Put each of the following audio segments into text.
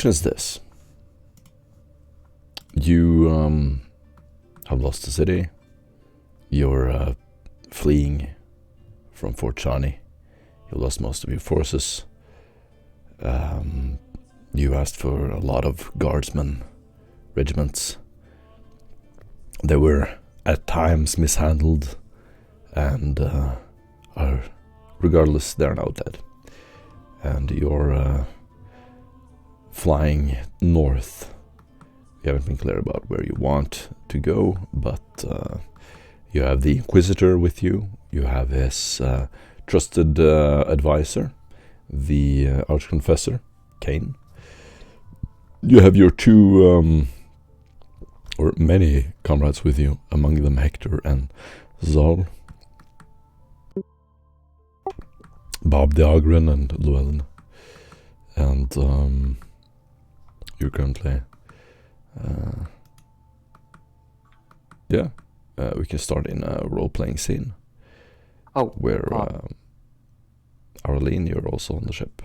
Is this. You have lost the city. You're fleeing from Fort Shawnee. You lost most of your forces. You asked for a lot of guardsmen, regiments. They were at times mishandled and are, regardless, they're now dead. And you're flying north. You haven't been clear about where you want to go, but you have the Inquisitor with you. You have his trusted advisor, the Archconfessor, Cain. You have your two, or many comrades with you, among them Hector and Zal. Bob the Ogren and Llewellyn. And you're currently... we can start in a role-playing scene. Where Arlene, you're also on the ship.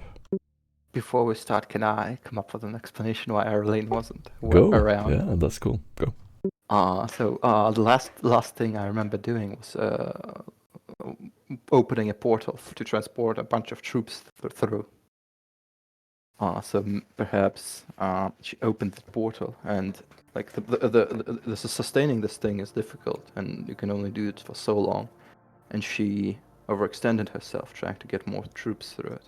Before we start, can I come up with an explanation why Arlene wasn't around? Yeah, that's cool. Go. The last thing I remember doing was opening a portal to transport a bunch of troops through. So perhaps she opened the portal, and like the sustaining this thing is difficult, and you can only do it for so long. And she overextended herself trying to get more troops through it,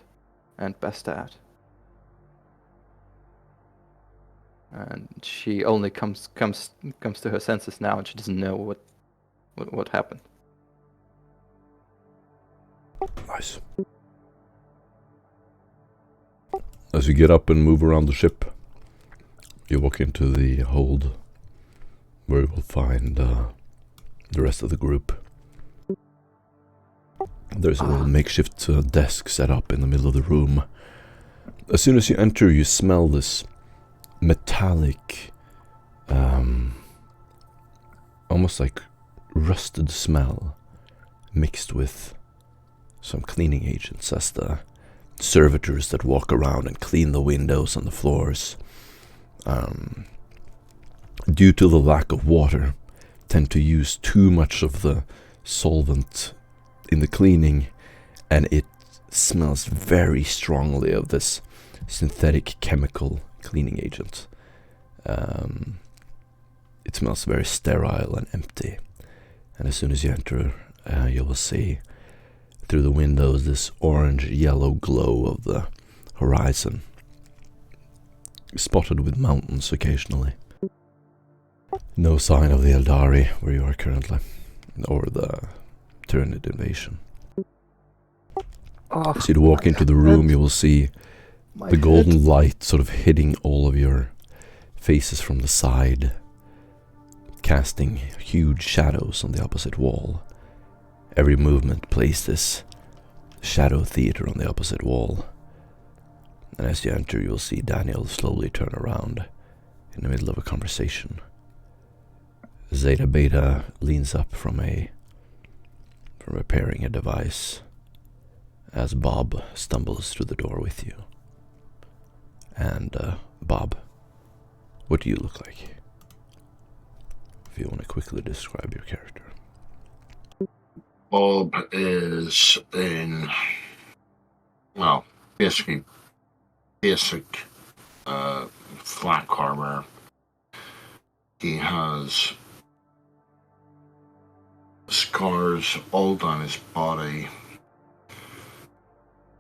and passed out. And she only comes to her senses now, and she doesn't know what happened. Nice. As you get up and move around the ship, you walk into the hold, where you will find the rest of the group. There's a little makeshift desk set up in the middle of the room. As soon as you enter, you smell this metallic, almost like rusted smell, mixed with some cleaning agents, as the servitors that walk around and clean the windows and the floors, due to the lack of water, tend to use too much of the solvent in the cleaning, and it smells very strongly of this synthetic chemical cleaning agent. It smells very sterile and empty, and as soon as you enter, you will see through the windows this orange-yellow glow of the horizon, spotted with mountains occasionally. No sign of the Eldari where you are currently, or the Tyranid invasion. As you walk into the room, you will see the golden light sort of hitting all of your faces from the side, casting huge shadows on the opposite wall. Every movement plays this shadow theater on the opposite wall. And as you enter, you'll see Daniel slowly turn around in the middle of a conversation. Zeta Beta leans up from repairing a device as Bob stumbles through the door with you. And Bob, what do you look like? If you want to quickly describe your character. Bob is in, well, basically basic flak armor. He has scars all down his body.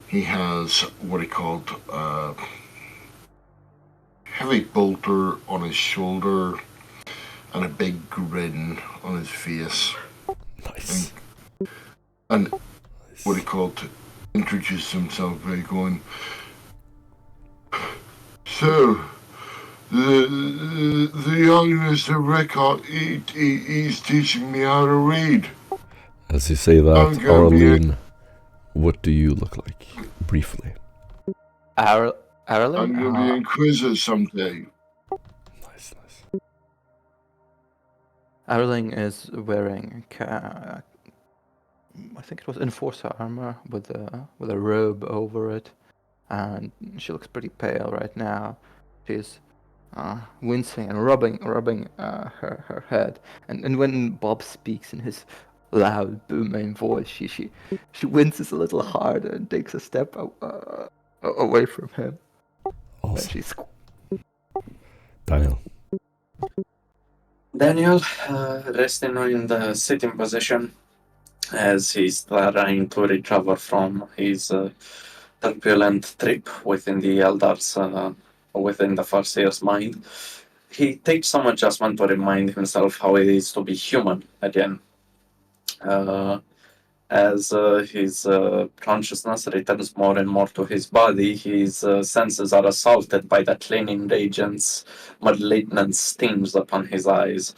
He has what he called a heavy bolter on his shoulder and a big grin on his face. Nice. And what he called to introduce himself by going, so the young Mr. Rickott, he's teaching me how to read. As you say that, Arlene, what do you look like? Briefly. Arlene? I'm going to be Inquisitor someday. Nice. Arlene is wearing, I think it was Enforcer armor with a robe over it, and she looks pretty pale right now. She's wincing and rubbing her head. And when Bob speaks in his loud, booming voice, she winces a little harder and takes a step away from him. And Awesome. she's Daniel. Daniel, resting in the sitting position as he's trying to recover from his turbulent trip within the Eldars, within the Farseer's mind. He takes some adjustment to remind himself how it is to be human again. As his consciousness returns more and more to his body, his senses are assaulted by the cleaning agent's malignant stings upon his eyes.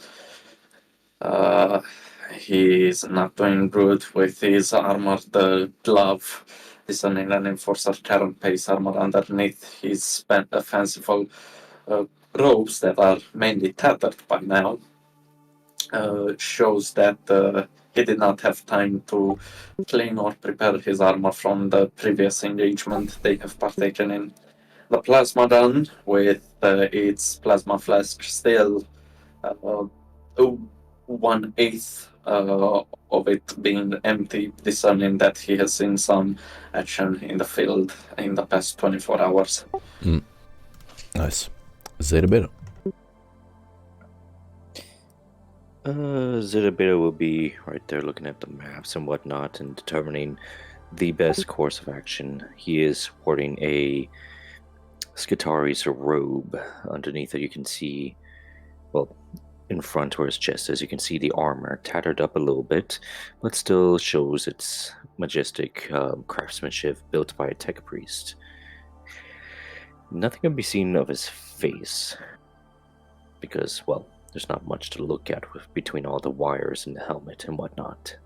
He's not doing good with his armored glove, discerning an enforcer carapace armor underneath his fanciful robes that are mainly tattered by now. Shows that he did not have time to clean or prepare his armor from the previous engagement they have partaken in. The plasma gun, with its plasma flask still 1/8 of it being empty, discerning that he has seen some action in the field in the past 24 hours. Nice. Zetabeta. Zetabeta will be right there looking at the maps and whatnot and determining the best course of action. He is sporting a Skitari's robe. Underneath it you can see, well, in front where his chest is, you can see the armor tattered up a little bit, but still shows its majestic craftsmanship built by a tech priest. Nothing can be seen of his face because, well, there's not much to look at between all the wires and the helmet and whatnot.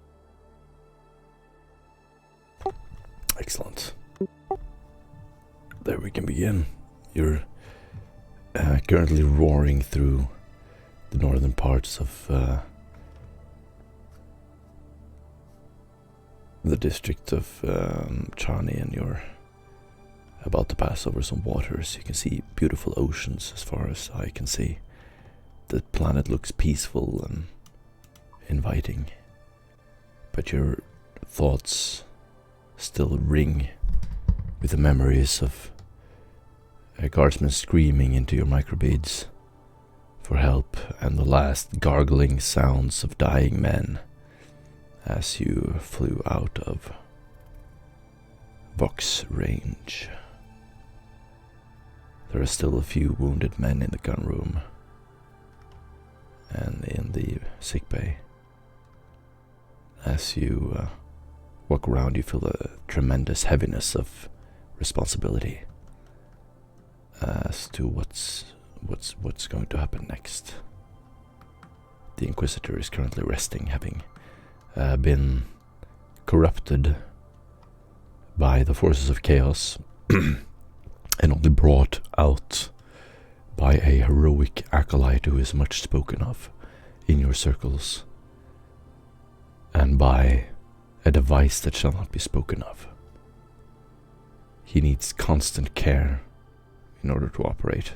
Excellent. There we can begin. You're currently roaring through the northern parts of the district of Chani, and you're about to pass over some waters. You can see beautiful oceans as far as I can see. The planet looks peaceful and inviting, but your thoughts still ring with the memories of a guardsman screaming into your microbeads for help and the last gargling sounds of dying men as you flew out of Vox range. There are still a few wounded men in the gun room and in the sickbay. As you walk around, you feel a tremendous heaviness of responsibility as to what's going to happen next. The Inquisitor is currently resting, having been corrupted by the forces of chaos and only brought out by a heroic acolyte who is much spoken of in your circles, and by a device that shall not be spoken of. He needs constant care in order to operate,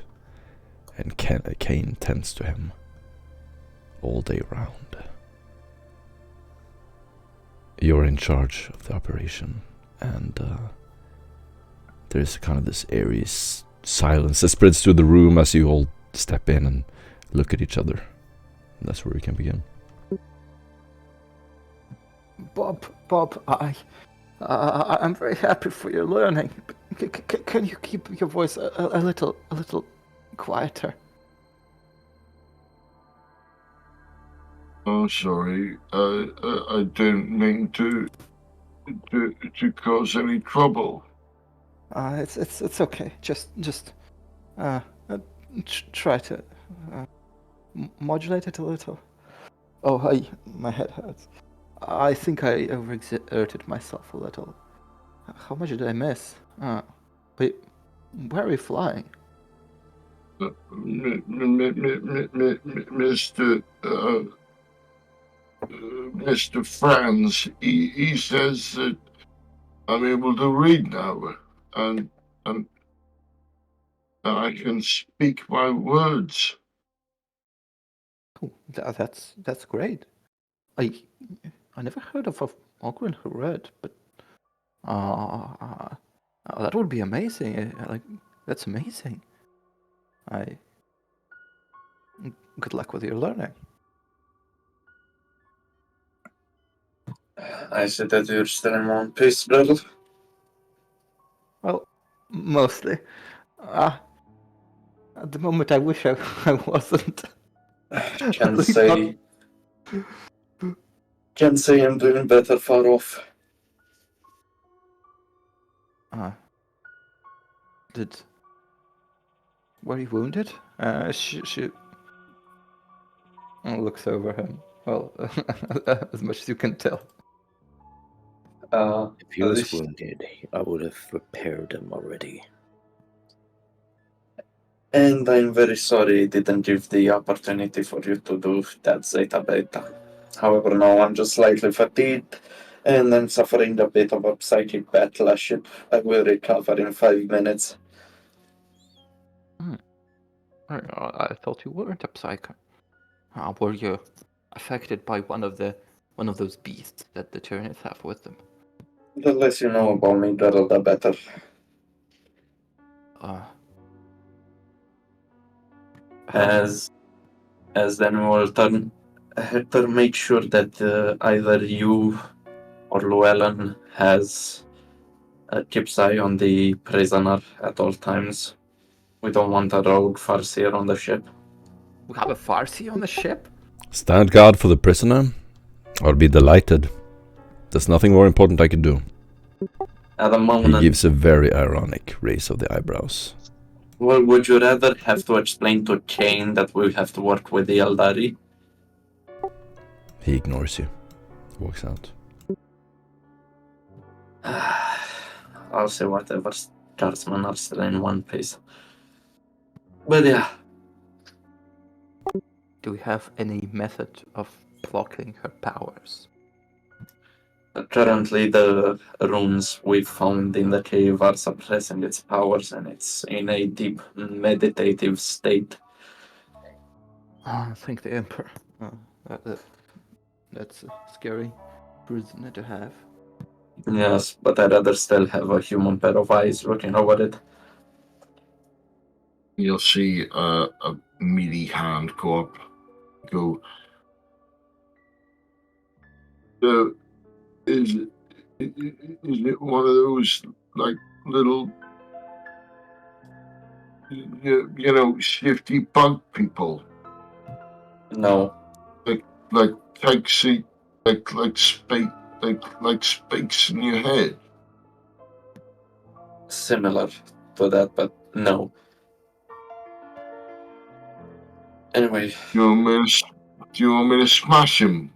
and Cain tends to him all day round. You're in charge of the operation, and there's kind of this eerie silence that spreads through the room as you all step in and look at each other. And that's where we can begin. Bob, I'm very happy for your learning. Can you keep your voice a little quieter? Oh, sorry. I don't mean to cause any trouble. It's okay. Just try to modulate it a little. Oh, my head hurts. I think I overexerted myself a little. How much did I miss? Wait, where are we flying? Mr. Franz, he says that I'm able to read now, and I can speak my words. Oh, that's great. I never heard of a Ogren who read, but that would be amazing. Like that's amazing. Good luck with your learning. I see that you're still in one piece, brother. Well, mostly. At the moment, I wish I wasn't. Can't say I'm doing better far off. Were you wounded? She looks over him. Well, as much as you can tell. If he was wounded, I would have repaired him already. And I'm very sorry I didn't give the opportunity for you to do that Zeta Beta. However, now I'm just slightly fatigued, and I'm suffering a bit of a psychic backlash. I will recover in 5 minutes. I thought you weren't a psycho. Were you affected by one of those beasts that the Tyranids have with them? The less you know about me, Gerald, the better. As then we will turn. Hector, make sure that either you or Llewellyn keeps eye on the prisoner at all times. We don't want a rogue farseer on the ship. We have a Farsi on the ship? Stand guard for the prisoner? I'll be delighted. There's nothing more important I can do. At the moment, He gives a very ironic raise of the eyebrows. Well, would you rather have to explain to Kane that we have to work with the Eldari? He ignores you. Walks out. I'll say whatever. Guardsmen are still in one piece. But yeah. Do we have any method of blocking her powers? Currently, the runes we found in the cave are suppressing its powers, and it's in a deep meditative state. Thank the Emperor. That's a scary prisoner to have. Yes, but I'd rather still have a human pair of eyes looking over it. You'll see a meaty hand go up, go. Is it one of those like little, shifty bug people? No. Like taxi, like spakes in your head. Similar to that, but no. Anyway. Do you want me to smash him?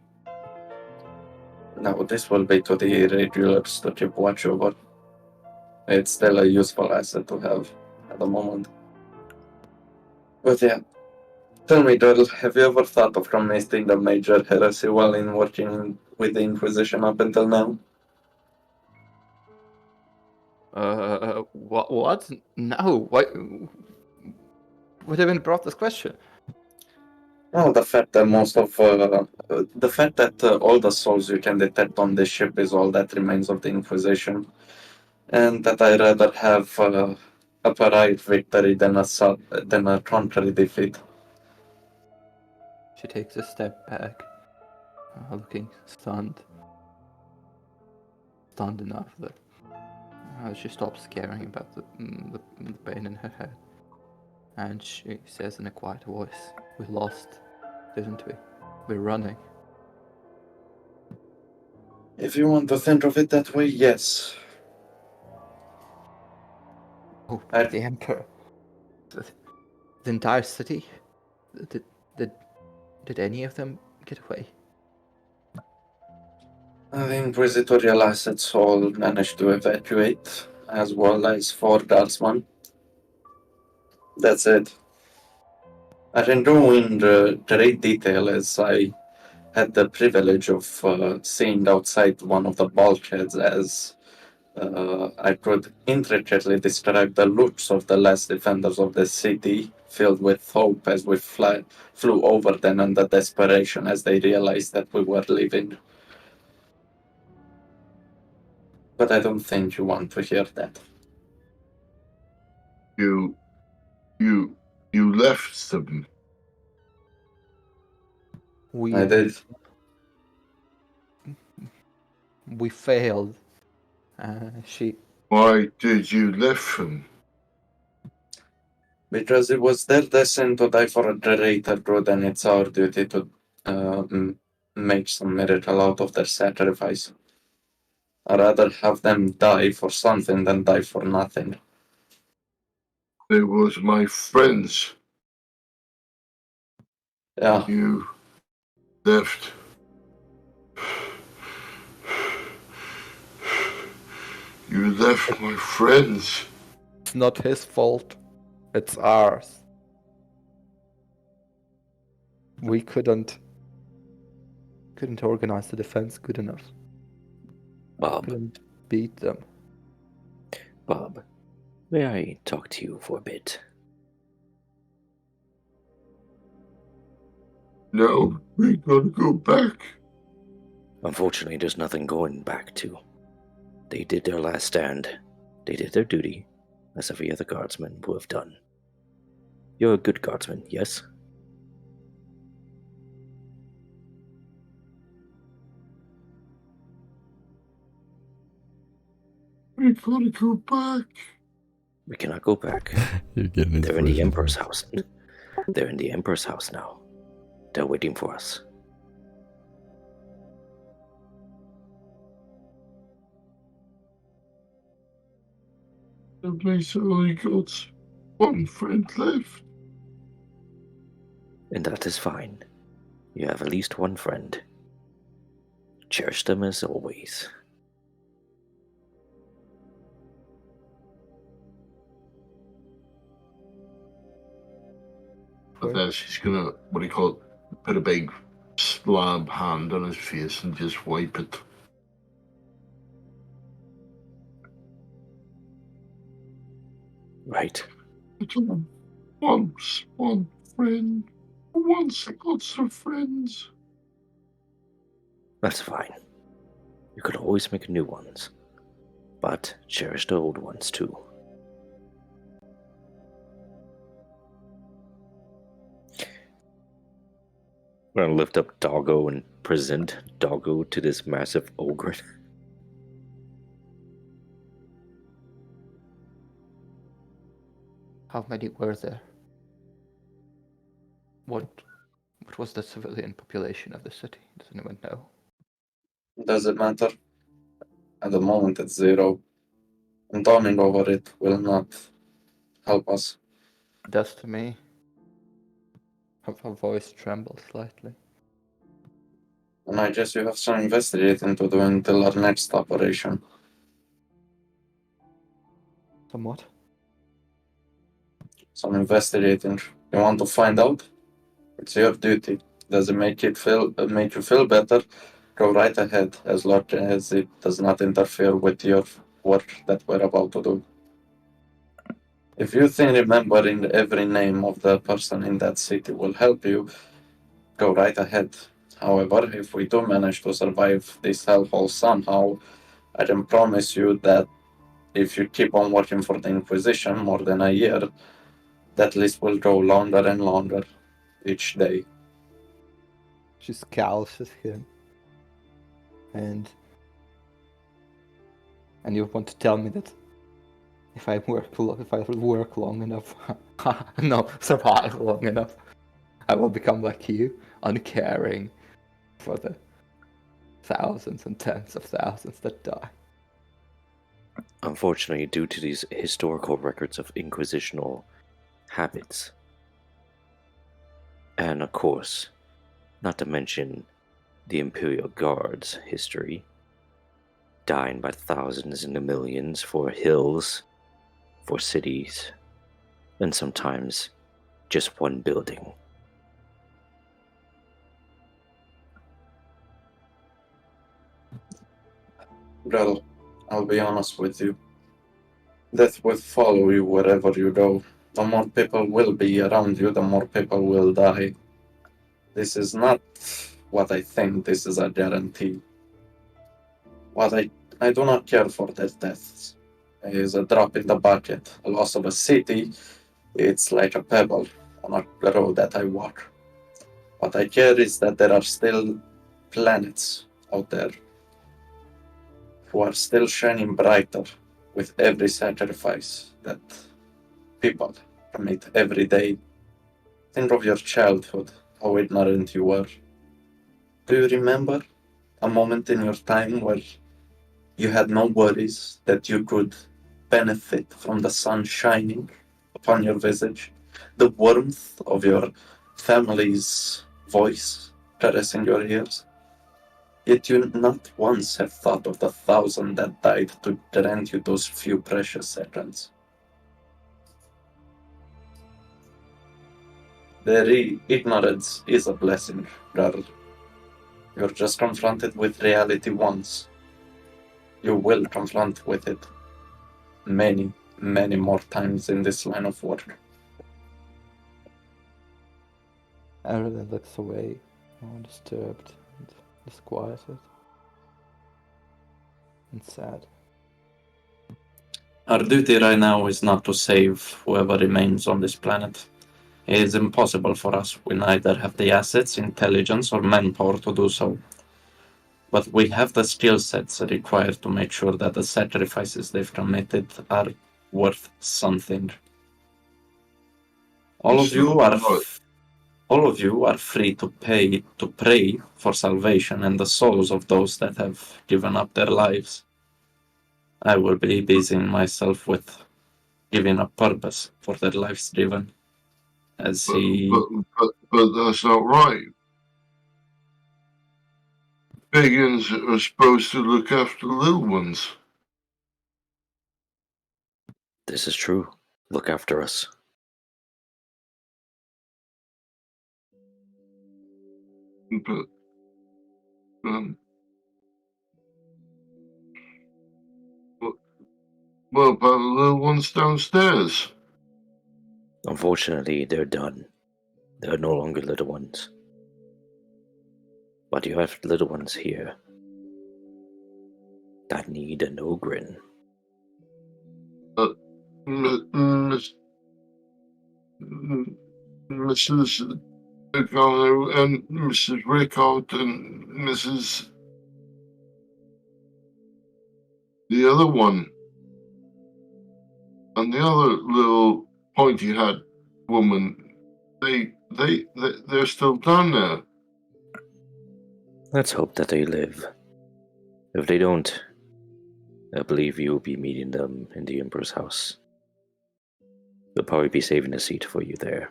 No, this will be to the regulars to keep watch over. It's still a useful asset to have at the moment. But yeah. Tell me, Doyle, have you ever thought of committing the major heresy while in working with the Inquisition up until now? What? No. What even brought this question? Well, the fact that all the souls you can detect on this ship is all that remains of the Inquisition, and that I'd rather have a parade victory than a contrary defeat. She takes a step back, looking stunned enough that she stops caring about the pain in her head, and she says in a quiet voice, "We lost, didn't we? We're running." If you want to think of it that way, yes. Oh, the Emperor! The entire city? Did any of them get away? The Inquisitorial assets all managed to evacuate, as well as 4 guardsmen. That's it. I can go in great detail as I had the privilege of seeing outside one of the bulkheads as I could intricately describe the looks of the last defenders of the city, filled with hope as we flew over them and the desperation as they realized that we were leaving. But I don't think you want to hear that. You left them. We I did. we failed. She Why did you leave them? Because it was their destiny to die for a greater good, and it's our duty to make some miracle out of their sacrifice. I'd rather have them die for something than die for nothing. They was my friends. Yeah, You left. You left my friends. It's not his fault. It's ours. We couldn't organize the defense good enough. Bob, Couldn't beat them. Bob, may I talk to you for a bit? No, we gotta go back. Unfortunately, there's nothing going back to. They did their last stand. They did their duty, as every other guardsman would have done. You're a good guardsman, yes? We gotta go back. We cannot go back. You're getting his They're in the version Emperor's right. house. They're in the Emperor's house now. They're waiting for us. The place only got one friend left. And that is fine. You have at least one friend. Cherish them as always. But then she's gonna, what do you call it, put a big slab hand on his face and just wipe it. Right. I don't want one friend. I want lots of friends. That's fine. You could always make new ones. But cherish the old ones too. I'm gonna lift up Doggo and present Doggo to this massive ogre. How many were there? What was the civilian population of the city? Does anyone know? doesn't matter. At the moment, it's 0. And dawning over it will not help us. Does to me. Her voice trembled slightly. And I guess you have some investigating to do until our next operation. Somewhat. Some investigating. You want to find out? It's your duty. Does it make you feel better? Go right ahead, as long as it does not interfere with your work that we're about to do. If you think remembering every name of the person in that city will help you, go right ahead. However, if we do manage to survive this hellhole somehow, I can promise you that if you keep on working for the Inquisition more than a year, that list will grow longer and longer each day. She scowls at him. And you want to tell me that if I work long enough, no, survive long enough, I will become like you, uncaring for the thousands and tens of thousands that die. Unfortunately, due to these historical records of inquisitional habits, and of course, not to mention the Imperial Guard's history, dying by thousands and millions for hills, for cities, and sometimes just one building. Well, I'll be honest with you. Death will follow you wherever you go. The more people will be around you, the more people will die. This is not what I think, this is a guarantee. What I do not care for their deaths. It is a drop in the bucket. A loss of a city, it's like a pebble on a road that I walk. What I care is that there are still planets out there who are still shining brighter with every sacrifice that people commit every day. Think of your childhood, how ignorant you were. Do you remember a moment in your time where you had no worries, that you could benefit from the sun shining upon your visage, the warmth of your family's voice caressing your ears? Yet you not once have thought of the 1,000 that died to grant you those few precious seconds. Their ignorance is a blessing, girl. You're just confronted with reality once. You will confront with it many, many more times in this line of work. Aerolin looks away, more disturbed and disquieted and sad. Our duty right now is not to save whoever remains on this planet. It is impossible for us. We neither have the assets, intelligence, or manpower to do so. But we have the skill sets required to make sure that the sacrifices they've committed are worth something. All of you are free to pray for salvation and the souls of those that have given up their lives. I will be busying myself with giving a purpose for their lives given. But that's not right. Pagans are supposed to look after the little ones. This is true. Look after us. But what about the little ones downstairs? Unfortunately, they're done. They're no longer little ones. But you have little ones here that need an Ogren. Mrs. O'Connor and Mrs. Rickard and Mrs. the other one. And the other little pointy hat woman, they're still down there. Let's hope that they live. If they don't, I believe you'll be meeting them in the Emperor's house. They'll probably be saving a seat for you there.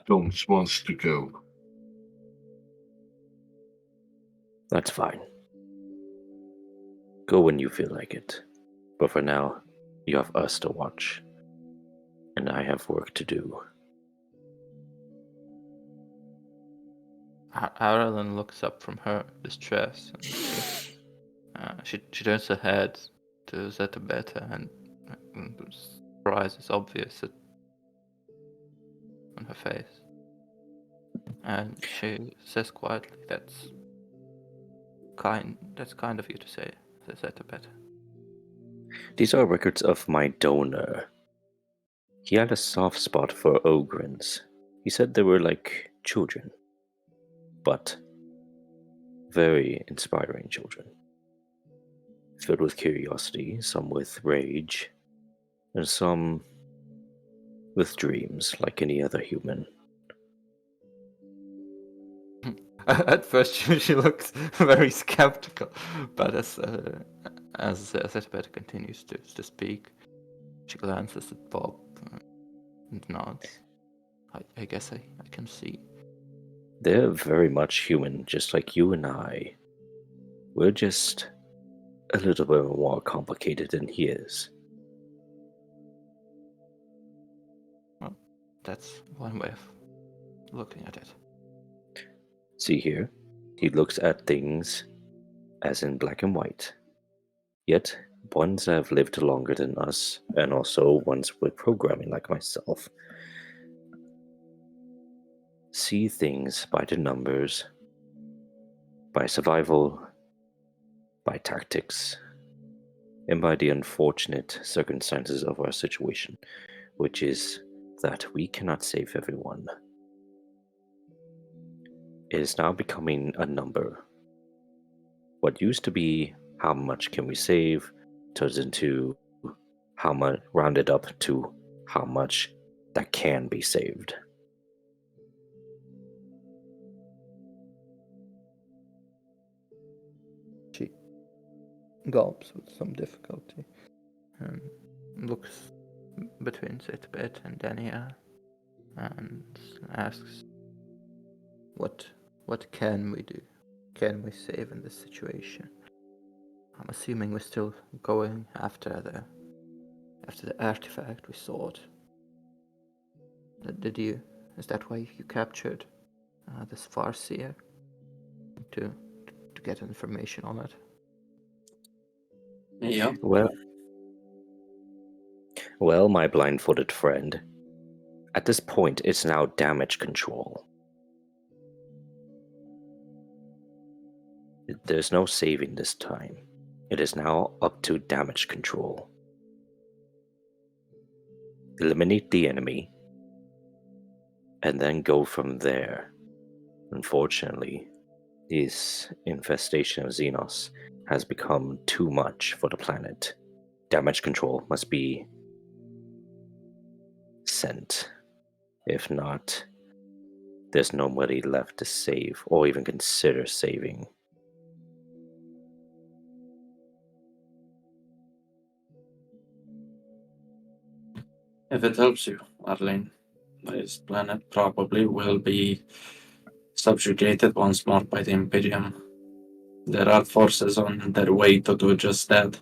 Doms wants to go. That's fine. Go when you feel like it. But for now, you have us to watch. And I have work to do. Aerolin looks up from her distress. And she turns her head to Zetabeta, and surprise is obvious on her face. And she says quietly, "That's kind of you to say, Zetabeta." These are records of my donor. He had a soft spot for Ogrins. He said they were like children. But very inspiring children. Filled with curiosity, some with rage, and some with dreams like any other human. At first, she looks very skeptical, but as Zetabeta continues to speak, she glances at Bob and nods. I guess I can see. They're very much human, just like you and I. We're just a little bit more complicated than he is. that's one way of looking at it. See here, he looks at things as in black and white. Yet, ones that have lived longer than us, and also ones with programming like myself, see things by the numbers, by survival, by tactics, and by the unfortunate circumstances of our situation, which is that we cannot save everyone. It is now becoming a number. What used to be how much can we save turns into how much, rounded up to how much that can be saved. She gulps with some difficulty and looks between Sitbit and Dania and asks, What can we do? Can we save in this situation? I'm assuming we're still going after the artifact we sought. Did you? Is that why you captured this Farseer? To get information on it? Yeah. Well, my blindfolded friend, at this point it's now damage control. There's no saving this time. It is now up to damage control. Eliminate the enemy, and then go from there. Unfortunately, this infestation of Xenos has become too much for the planet. Damage control must be sent. If not, there's nobody left to save or even consider saving. If it helps you, Arlene, this planet probably will be subjugated once more by the Imperium. There are forces on their way to do just that.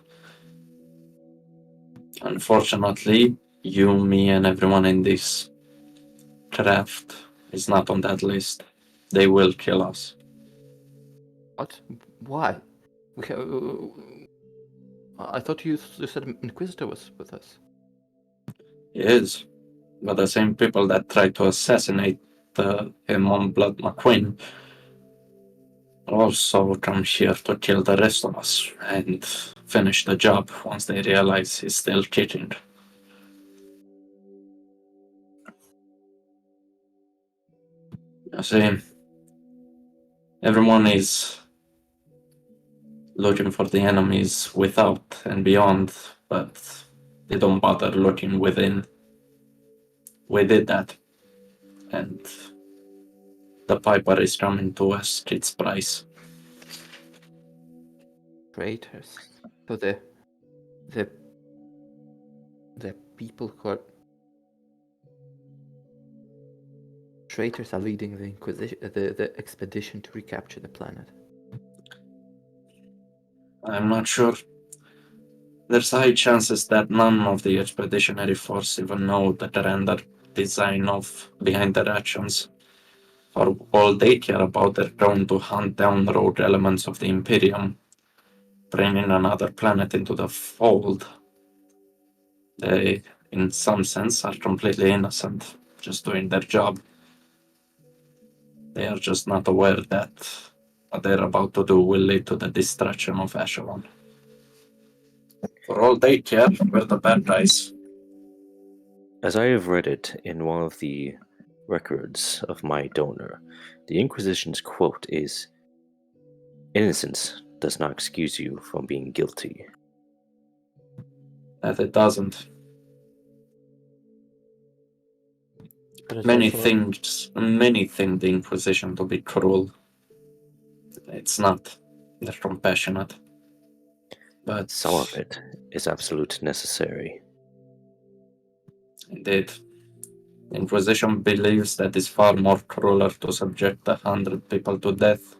Unfortunately, you, me, and everyone in this craft is not on that list. They will kill us. What? Why? I thought you said Inquisitor was with us. He is. But the same people that tried to assassinate him on Blood McQueen also come here to kill the rest of us and finish the job once they realize he's still kicking. You see, everyone is looking for the enemies without and beyond, but they don't bother looking within. We did that, and the Piper is coming to us its price. Traitors. So the people who are traitors are leading the Inquisition, the expedition to recapture the planet. I'm not sure. There's high chances that none of the expeditionary force even know the grander design of behind their actions. For all they care about, they're going to hunt down rogue elements of the Imperium, bringing another planet into the fold. They, in some sense, are completely innocent, just doing their job. They are just not aware that what they're about to do will lead to the destruction of Askellon. For all they care, we're the bad guys. As I have read it in one of the records of my donor, the Inquisition's quote is, "Innocence does not excuse you from being guilty." That it doesn't. But it's Many also think the Inquisition to be cruel. It's not. They're compassionate. But Some of it is absolute necessary. indeed, the Inquisition believes that it's far more crueler to subject 100 people to death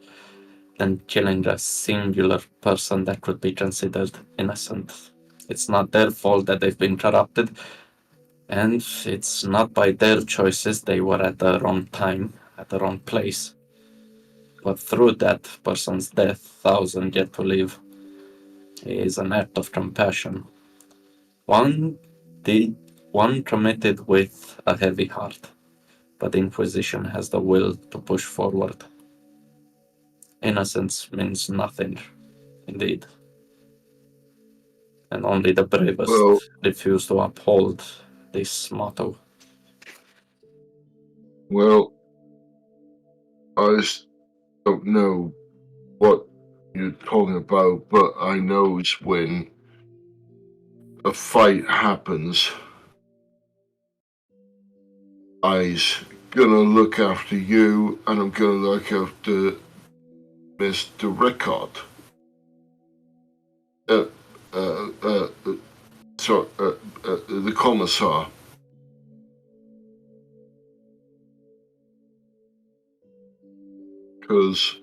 than killing a singular person that could be considered innocent. It's not their fault that they've been corrupted. And it's not by their choices they were at the wrong time, at the wrong place. But through that person's death, thousands yet to live, is an act of compassion. One committed with a heavy heart, but the Inquisition has the will to push forward. Innocence means nothing, indeed. And only the bravest Well, refuse to uphold this motto. well, I just don't know what you're talking about, but I know it's when a fight happens, I's gonna look after you, and I'm gonna look after Mr. Rickard. The commissar. Because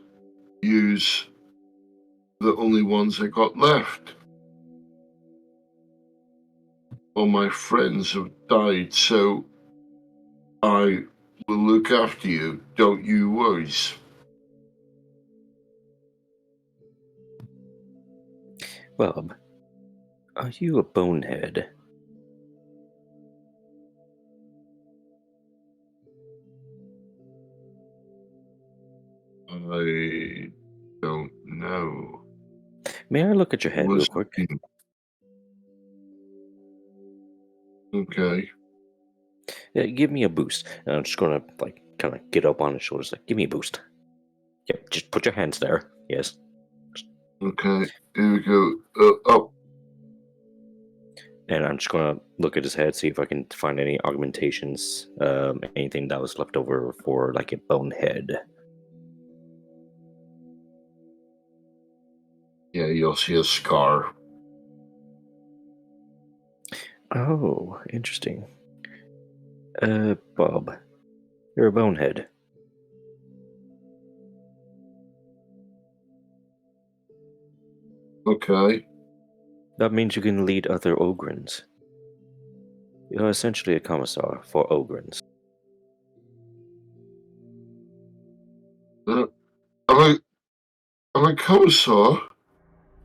you's the only ones I got left. All my friends have died, so I will look after you. Don't you worry. Bob, are you a bonehead? I don't know. May I look at your head real quick? Okay. Yeah, give me a boost. And I'm just gonna kind of get up on his shoulders, give me a boost. Yep, just put your hands there. Yes. Okay. Here we go. Up. And I'm just gonna look at his head, see if I can find any augmentations, anything that was left over for a bonehead. Yeah, you'll see a scar. Oh, interesting. Bob, you're a bonehead. Okay. That means you can lead other Ogrins. You're essentially a commissar for Ogrins. Am I a commissar?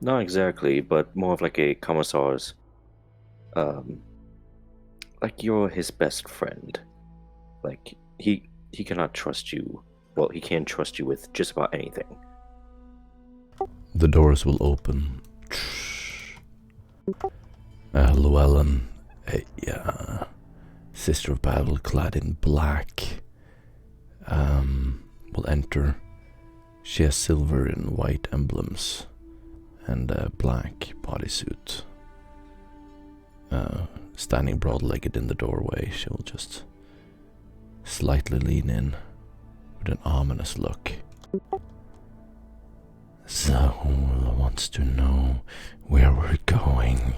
Not exactly, but more of a commissar's, you're his best friend. He cannot trust you. Well, he can't trust you with just about anything. The doors will open. Llewellyn, a sister of battle clad in black, will enter. She has silver and white emblems and a black bodysuit. Standing broad-legged in the doorway, she will just slightly lean in with an ominous look. Zahul wants to know where we're going.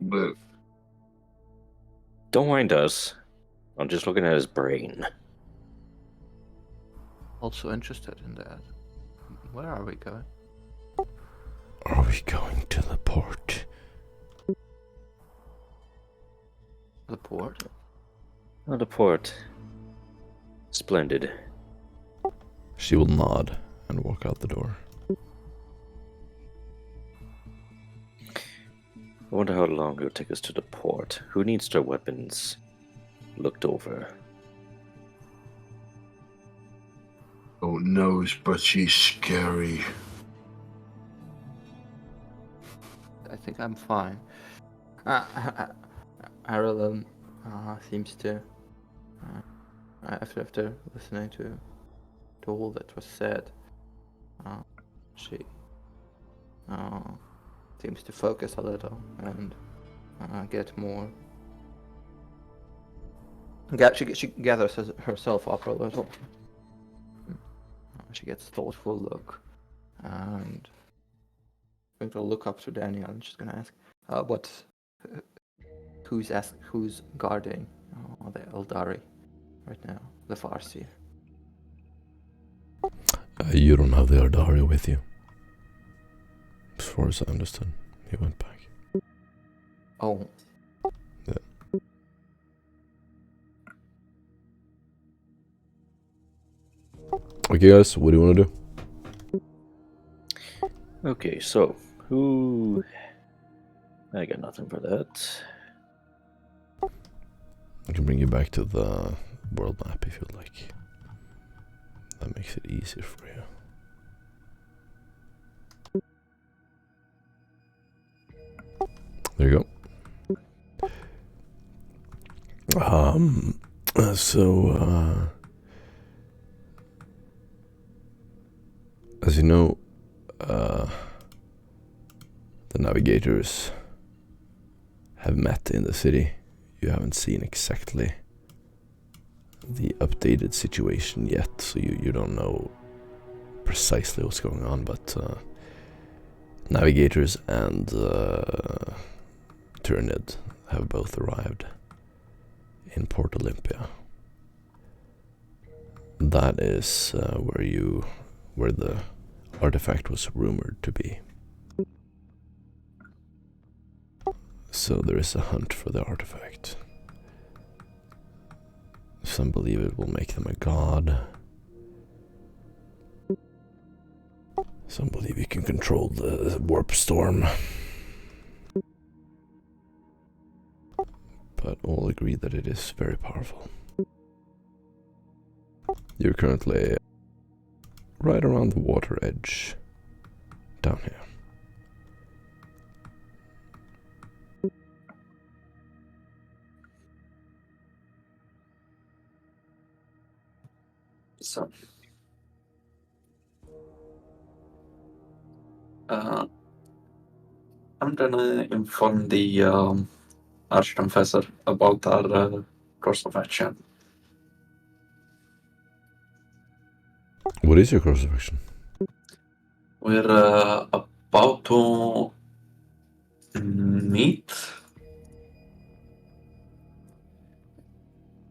But Don't mind us. I'm just looking at his brain. Also interested in that. Where are we going? Are we going to the port? The port? Oh, the port. Splendid. She will nod and walk out the door. I wonder how long it'll take us to the port. Who needs their weapons looked over? oh no, but she's scary. I think I'm fine. Ireland seems to, after listening to all that was said, she seems to focus a little and get more. She gathers herself up a little. She gets thoughtful look and going to look up to Daniel and just gonna ask, who's guarding the Eldari right now? The Farseer. You don't have the Eldari with you. As far as I understand, he went back. Oh. Yeah. Okay, guys, what do you want to do? Okay, so who? I got nothing for that. I can bring you back to the world map if you'd like. That makes it easier for you. There you go. As you know, the navigators have met in the city. You haven't seen exactly the updated situation yet, so you don't know precisely what's going on, but navigators and Tyrannid have both arrived in Port Olympia. That is where the artifact was rumored to be. So there is a hunt for the artifact. Some believe it will make them a god. Some believe you can control the warp storm. But all agree that it is very powerful. You're currently right around the water edge down here. So, I'm gonna inform the Archconfessor about our course of action. What is your course of action? We're about to meet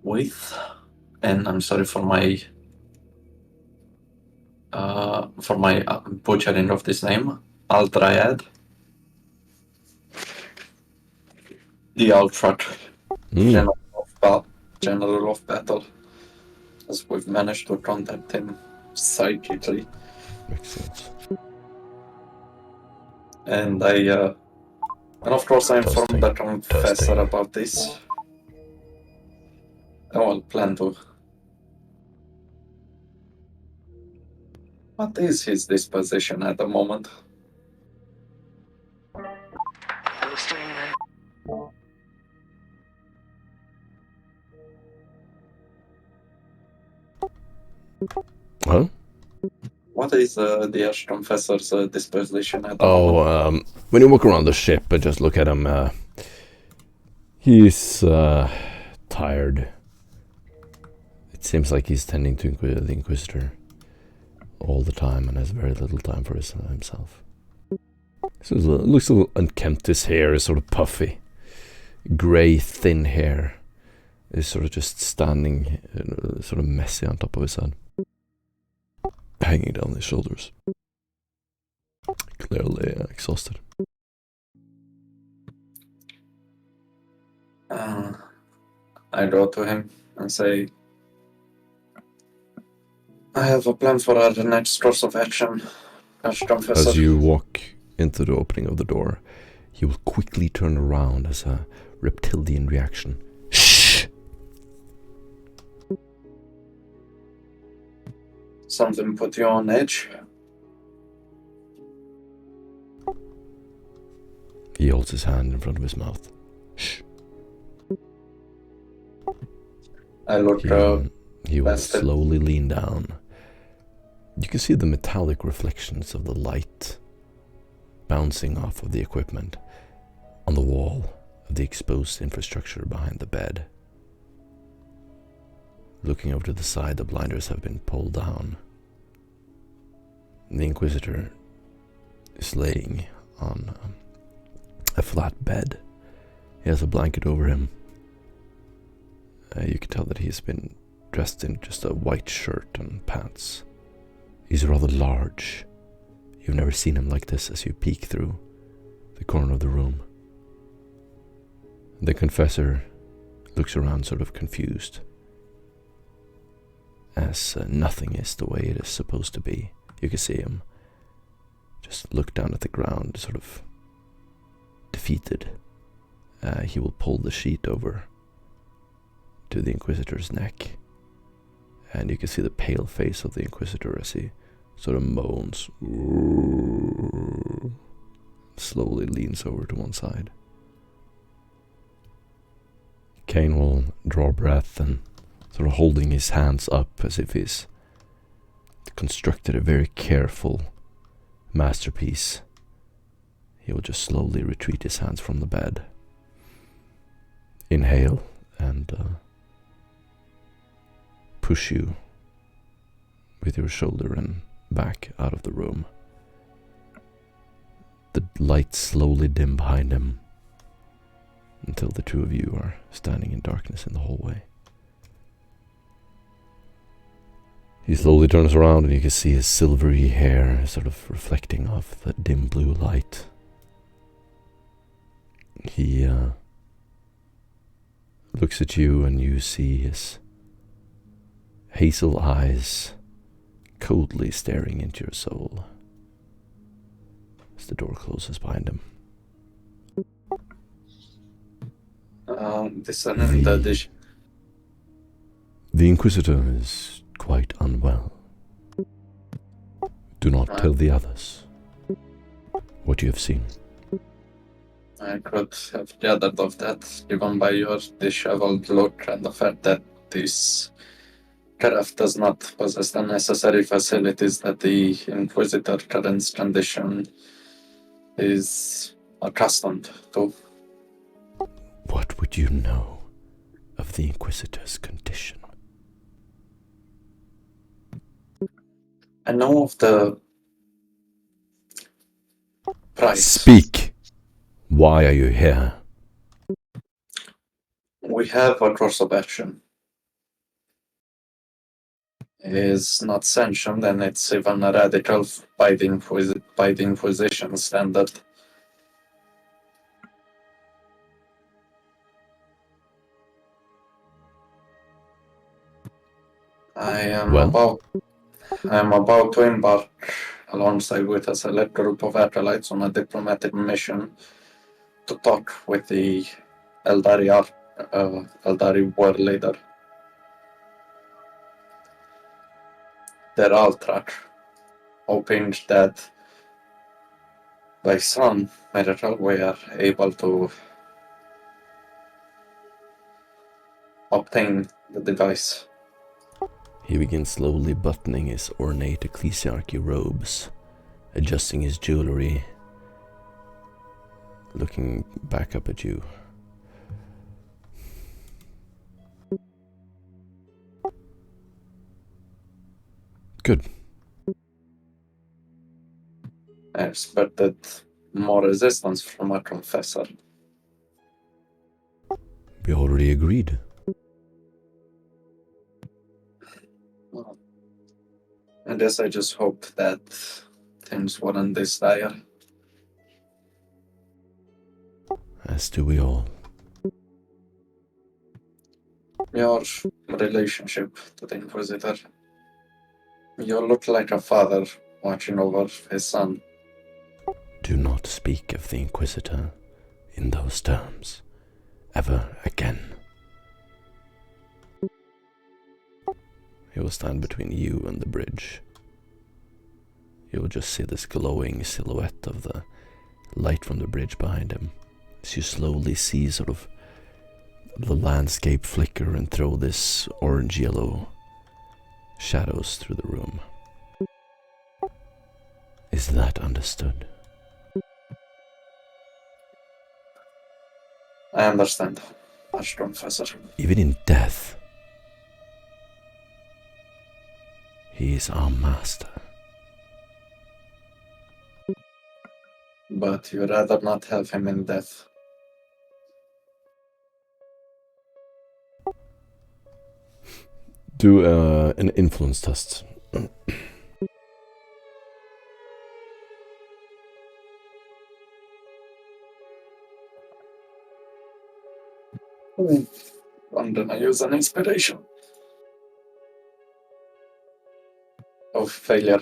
with, and I'm sorry for my butchering of this name, Altriad, the Altrat, General of Battle, as we've managed to contact him psychically. Makes sense. And and of course I informed the confessor Testing. about this. I will plan to. What is his disposition at the moment? Huh? What is the Archconfessor's disposition at the moment? When you walk around the ship and just look at him, he's tired. It seems like he's tending to the Inquisitor all the time and has very little time for himself. So it looks a little unkempt. His hair is sort of puffy. Grey, thin hair is sort of just standing sort of messy on top of his head, hanging down his shoulders. Clearly exhausted. I go to him and say, I have a plan for our next course of action, Archconfessor. As you walk into the opening of the door, he will quickly turn around as a reptilian reaction. Shh! Something put you on edge? He holds his hand in front of his mouth. Shh. I look He will slowly lean down. You can see the metallic reflections of the light bouncing off of the equipment on the wall of the exposed infrastructure behind the bed. Looking over to the side, the blinders have been pulled down. The Inquisitor is laying on a flat bed. He has a blanket over him. You can tell that he's been dressed in just a white shirt and pants. He's rather large. You've never seen him like this as you peek through the corner of the room. The confessor looks around sort of confused, as nothing is the way it is supposed to be. You can see him just look down at the ground, sort of defeated. He will pull the sheet over to the Inquisitor's neck, and you can see the pale face of the Inquisitor as he sort of moans, slowly leans over to one side. Kane will draw breath and sort of holding his hands up as if he's constructed a very careful masterpiece. He will just slowly retreat his hands from the bed. Inhale and push you with your shoulder and back out of the room. The lights slowly dim behind him until the two of you are standing in darkness in the hallway. He slowly turns around and you can see his silvery hair sort of reflecting off the dim blue light. He looks at you and you see his hazel eyes coldly staring into your soul as the door closes behind him. The Inquisitor is quite unwell. Do not tell the others what you have seen. I could have gathered of that, even by your disheveled look and the fact that this craft does not possess the necessary facilities that the Inquisitor current condition is accustomed to. What would you know of the Inquisitor's condition? I know of the price. Speak! Why are you here? We have a course of action. It is not sanctioned, and it's even radical by the Inquisition standard. I am about to embark alongside with a select group of acolytes on a diplomatic mission to talk with the Eldari world leader. They're Altrak, hoping that by some miracle we are able to obtain the device. He begins slowly buttoning his ornate ecclesiarchy robes, adjusting his jewelry, looking back up at you. Good. I expected more resistance from a confessor. We already agreed. Well, I guess I just hoped that things weren't this dire. As do we all. Your relationship to the Inquisitor. You look like a father watching over his son. Do not speak of the Inquisitor in those terms ever again. He will stand between you and the bridge. You will just see this glowing silhouette of the light from the bridge behind him, as you slowly see sort of the landscape flicker and throw this orange-yellow shadows through the room. Is that understood? I understand, Arch Confessor. Even in death, he is our master. but you'd rather not have him in death. Do an influence test. I'm gonna use an inspiration. Of failure.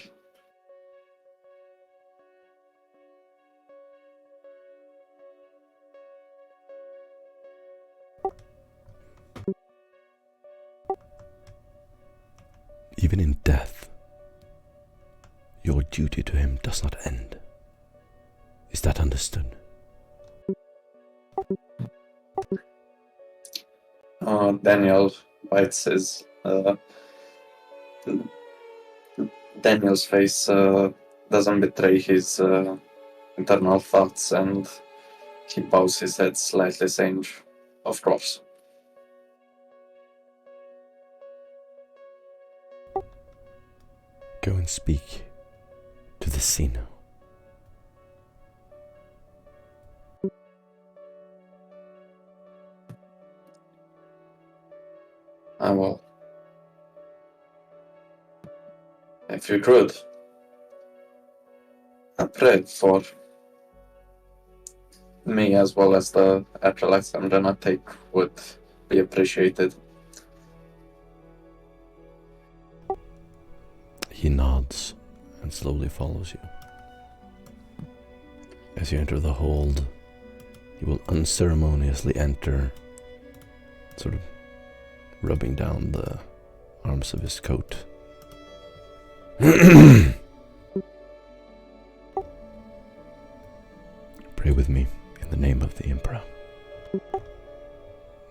Even in death, your duty to him does not end. Is that understood? Daniel bites his. Daniel's face doesn't betray his internal thoughts, and he bows his head slightly, saying, "Of course." Go and speak to the Sino. I will. If you could, I pray for me as well as the acolytes I'm gonna take would be appreciated. He nods and slowly follows you. As you enter the hold, you will unceremoniously enter, sort of rubbing down the arms of his coat. Pray with me in the name of the Emperor.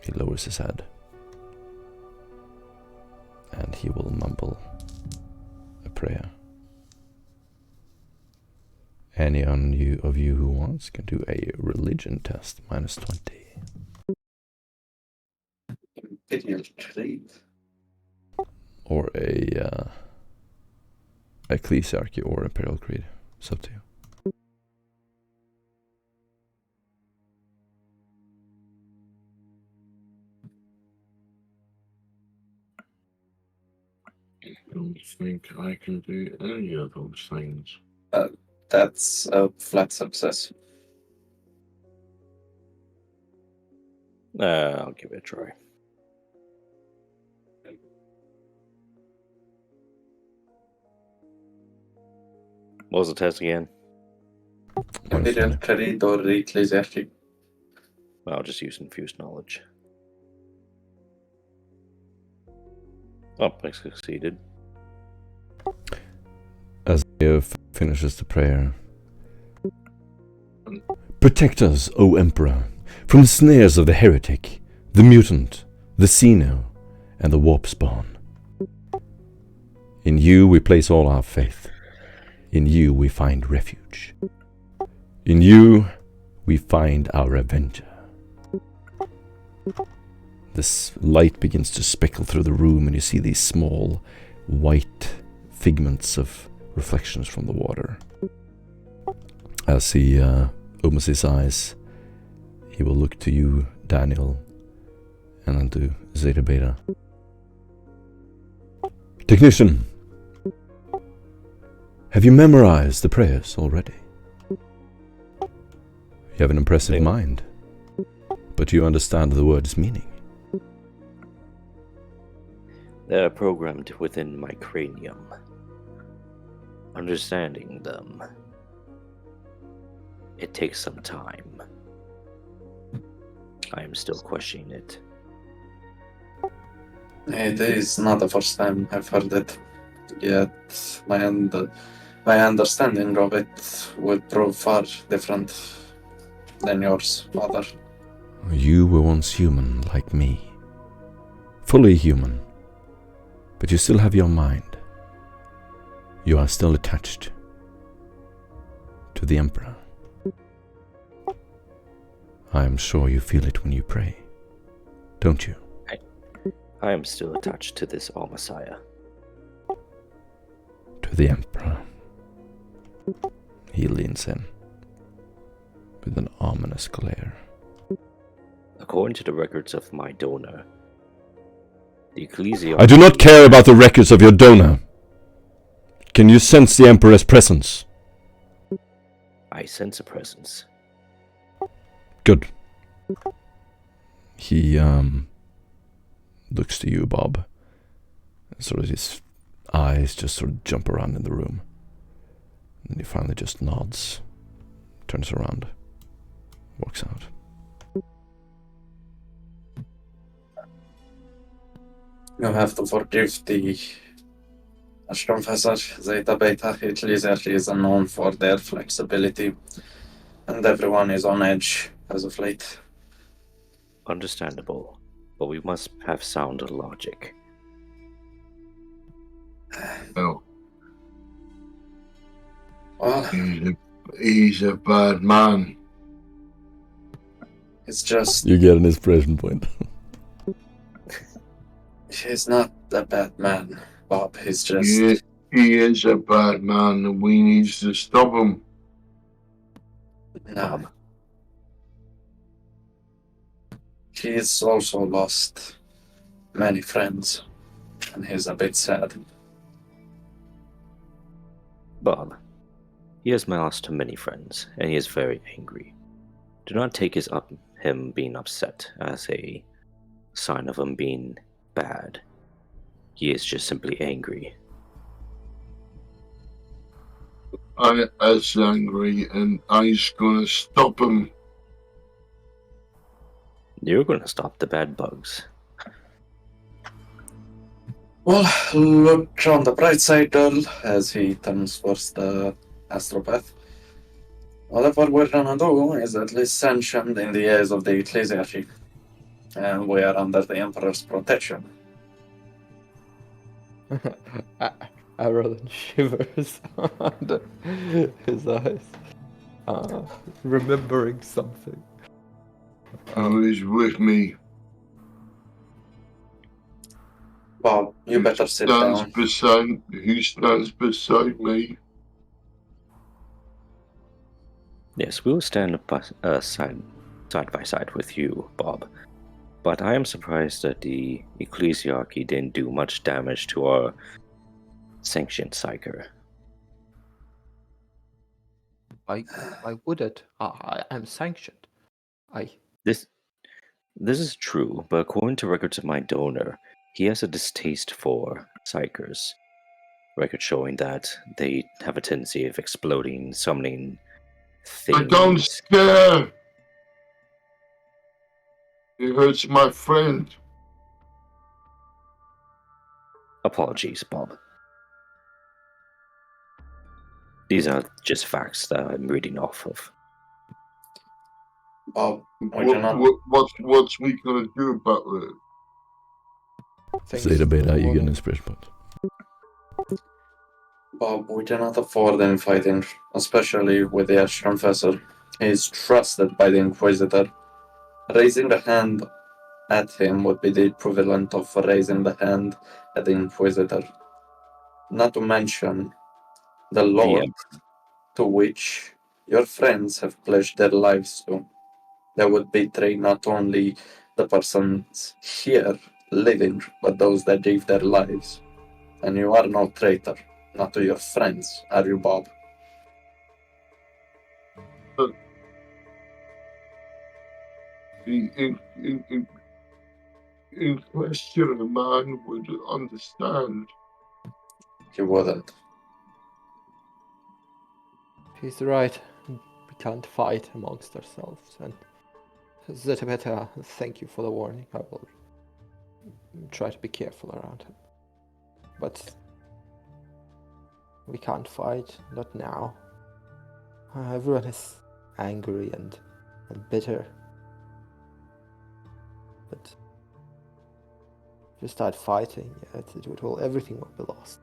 He lowers his head, and he will mumble a prayer. Any of you who wants can do a religion test, -20. Imperial Creed. Or a ecclesiarchy or imperial creed. It's up to you. I don't think I can do any of those things. That's a flat success. I'll give it a try. What was the test again? Imperial Creed or Ecclesiarchy. I'll just use infused knowledge. Oh, I succeeded. As he finishes the prayer. Protect us, O Emperor, from the snares of the heretic, the mutant, the Sino, and the warp spawn. In you we place all our faith. In you we find refuge. In you we find our avenger. This light begins to speckle through the room, and you see these small white figments of reflections from the water. As he opens his eyes, he will look to you, Daniel, and then to Zeta Beta. Technician, have you memorized the prayers already? You have an impressive mind, but you understand the word's meaning. They're programmed within my cranium. Understanding them, it takes some time. I am still questioning it. It is not the first time I've heard it, yet my understanding of it would prove far different than yours, Father. You were once human, like me. Fully human. But you still have your mind. You are still attached to the Emperor. I am sure you feel it when you pray, don't you? I am still attached to this All-Messiah. To the Emperor. He leans in. ominous glare. According to the records of my donor, the Ecclesiarchy... I do not care about the records of your donor. Can you sense the Emperor's presence? I sense a presence. Good. He looks to you, Bob. Sort of his eyes just sort of jump around in the room. And he finally just nods, turns around, walks out. You have to forgive the Ashramfasar. Zeta Beta Ecclesiarchy is known for their flexibility, and everyone is on edge as of late. Understandable, but we must have sound logic. No, Well, he's a bad man. it's just You get an inspiration point. he's not a bad man, Bob. He's just He is a bad man, and we need to stop him. no. He's also lost many friends, and he's a bit sad. Bob, he has lost many friends, and he is very angry. Do not take him being upset as a sign of him being bad. He is just simply angry. I is angry, and I's gonna stop him. You're going to stop the bad bugs. Well, look on the bright side, girl, as he turns towards the astropath. Whatever we're gonna do is at least sanctioned in the eyes of the Ecclesiarchy, and we are under the Emperor's protection. Arolan shivers under his eyes, remembering something. Who is with me? Bob, you better sit down. Who stands beside me? Yes, we will stand side by side with you, Bob. But I am surprised that the Ecclesiarchy didn't do much damage to our sanctioned psyker. I wouldn't. I'm sanctioned. This is true, but according to records of my donor, he has a distaste for psykers. Records showing that they have a tendency of exploding, summoning things. I don't scare. It hurts my friend. Apologies, Bob. These are just facts that I'm reading off of. Bob, we What's we gonna do about it? Zeta Beta, you get an inspiration point. Bob, we cannot afford any fighting, especially with the Ashramfasar. He is trusted by the Inquisitor. Raising the hand at him would be the equivalent of raising the hand at the Inquisitor. Not to mention the Lord to which your friends have pledged their lives to. They would betray not only the persons here living, but those that gave their lives. And you are no traitor, not to your friends, are you, Bob? In question, a man would understand. He wouldn't. He's right. We can't fight amongst ourselves. And Zeta Beta, thank you for the warning. I will try to be careful around him. But we can't fight, not now. Everyone is angry and bitter. But if we start fighting, everything will be lost.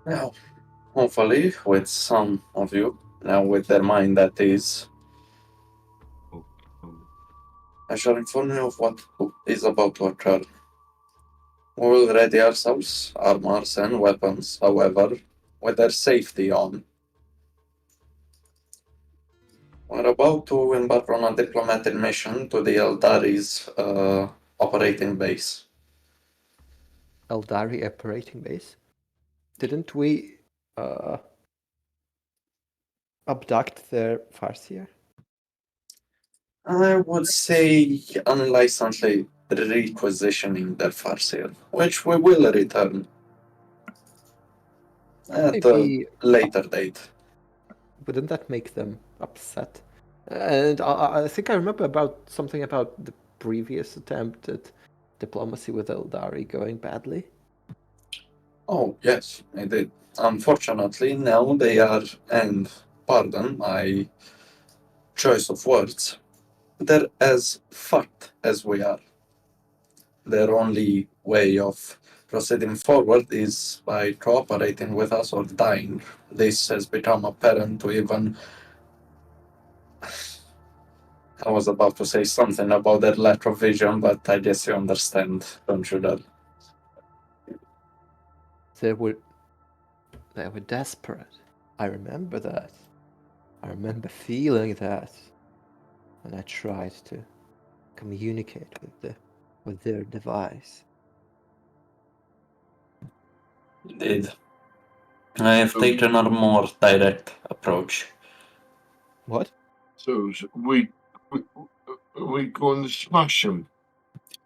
Well, hopefully, with some of you, now with their mind at ease, I shall inform you of what is about to occur. We will ready ourselves, armors and weapons, however, with their safety on. We're about to embark on a diplomatic mission to the Eldari's operating base. Eldari operating base. Didn't we abduct their Farseer? I would say unlicensedly requisitioning their Farseer, which we will return at Maybe a later date. wouldn't that make them upset? And I think I remember about something about the previous attempt at diplomacy with Eldari going badly. Oh, yes, I did. Unfortunately, now they are, and pardon my choice of words, they're as fucked as we are. Their only way of proceeding forward is by cooperating with us or dying. This has become apparent to even. I was about to say something about their lack of vision, but I guess you understand, don't you, Dad? They were desperate. I remember that. I remember feeling that when I tried to communicate with their device. Indeed. I have taken a more direct approach. What? So we going to smash him?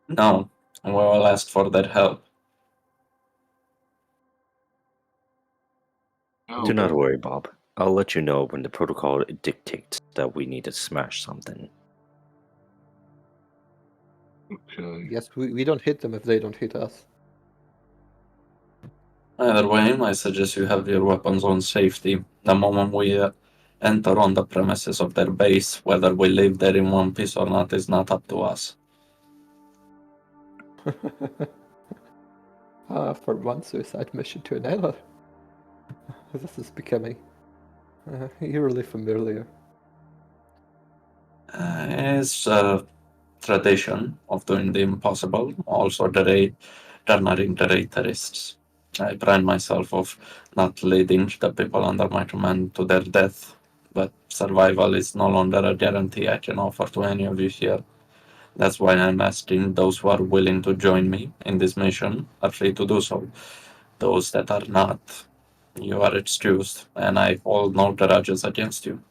No, we will ask for their help. Do not worry, Bob. I'll let you know when the protocol dictates that we need to smash something. Okay. Yes, we don't hit them if they don't hit us. Either way, I suggest you have your weapons on safety. The moment we enter on the premises of their base, whether we live there in one piece or not is not up to us. From one suicide mission to another. This is becoming eerily familiar. It's a tradition of doing the impossible, also garnering the terrorists. I pride myself of not leading the people under my command to their death, but survival is no longer a guarantee I can offer to any of you here. That's why I'm asking those who are willing to join me in this mission are free to do so. Those that are not, you are excused, and I hold no grudges against you.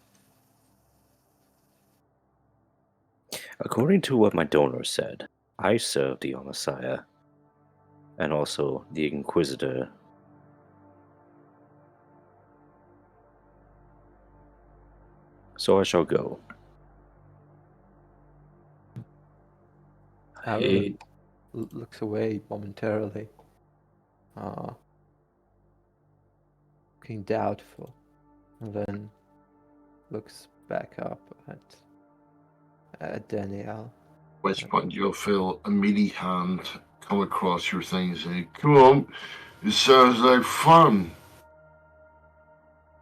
According to what my donor said, I serve the Messiah and also the Inquisitor. So I shall go. Aaron looks away momentarily, looking doubtful, and then looks back up at Danielle. At which point you'll feel a meaty hand come across your thing and say, "Come on, it sounds like fun."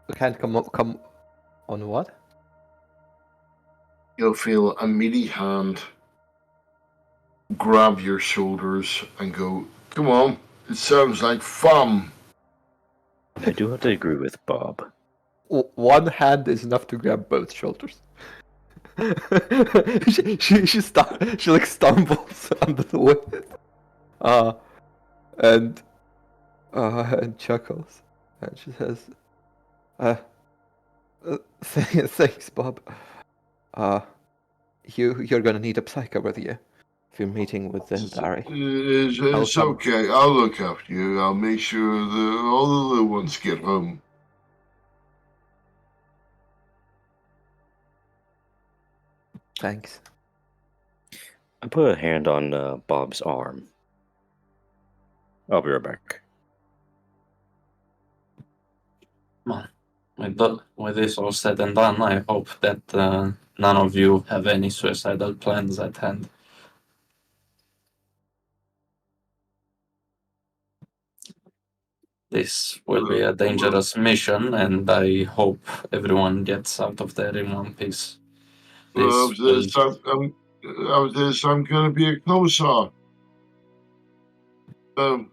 The hand come on what? You'll feel a meaty hand grab your shoulders and go, "Come on, it sounds like fun." I do have to agree with Bob. One hand is enough to grab both shoulders. she like stumbles under the weight, and chuckles, and she says, "Thanks, Bob. You're gonna need a psycho with you if you're meeting with Eldari." It's okay. I'll look after you. I'll make sure all the little ones get home. Thanks. I put a hand on Bob's arm. I'll be right back. Well, with this all said and done, I hope that none of you have any suicidal plans at hand. This will be a dangerous mission, and I hope everyone gets out of there in one piece. After this, I'm going to be a commissar. Well,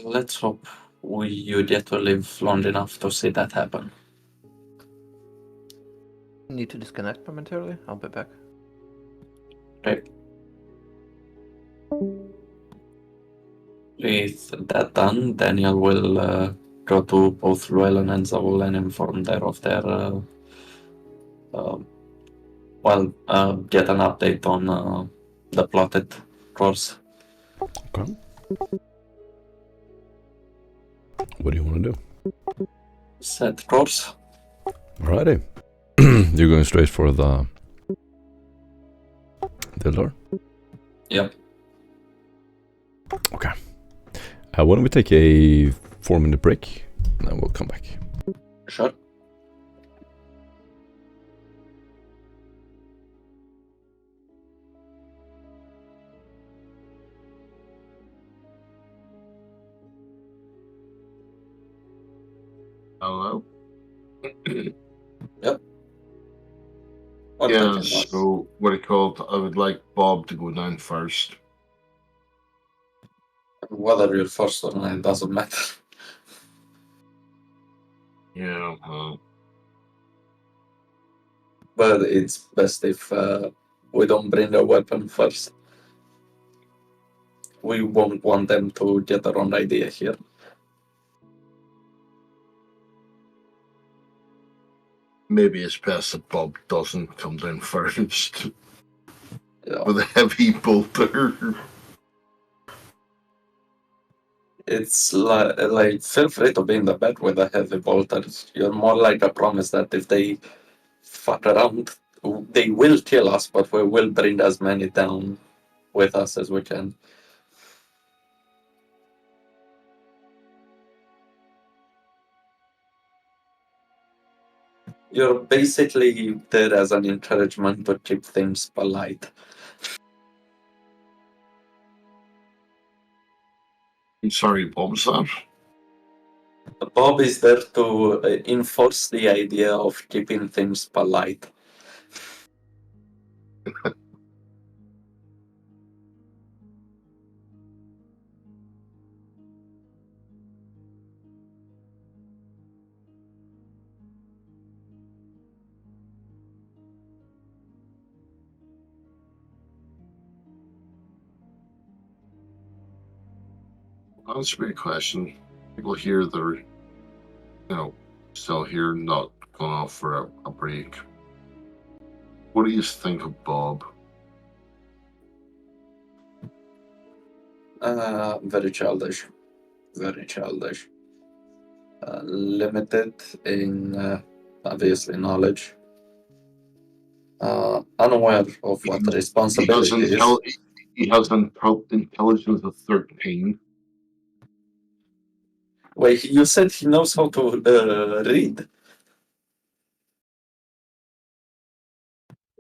let's hope you get to live long enough to see that happen. need to disconnect momentarily. I'll be back. Okay. With that done, Daniel will go to both Llewellyn and Zaul and inform them of their get an update on the plotted course. Okay. What do you want to do? Set course. Alrighty. You're going straight for the door? Yep. Okay. Why don't we take a 4-minute break, and then we'll come back. Sure. Hello? Yep. What Yeah, taking us? so what do you call it? I would like Bob to go down first. Whether you're first or not, it doesn't matter. Yeah, But it's best if we don't bring a weapon first. We won't want them to get the wrong idea here. maybe it's best that Bob doesn't come down first Yeah. with a heavy bolter. It's like feel free to be in the bed with a heavy bolter. You're more like a promise that if they fuck around, they will kill us, but we will bring as many down with us as we can. You're basically there as an encouragement to keep things polite. I'm sorry, what was that? Bob is there to enforce the idea of keeping things polite. That's a great question. People here that are, still here, not going off for a break. What do you think of Bob? Very childish. Very childish. Limited in obviously knowledge. Unaware of what the responsibility is. He has intelligence of 13. Wait, you said he knows how to read.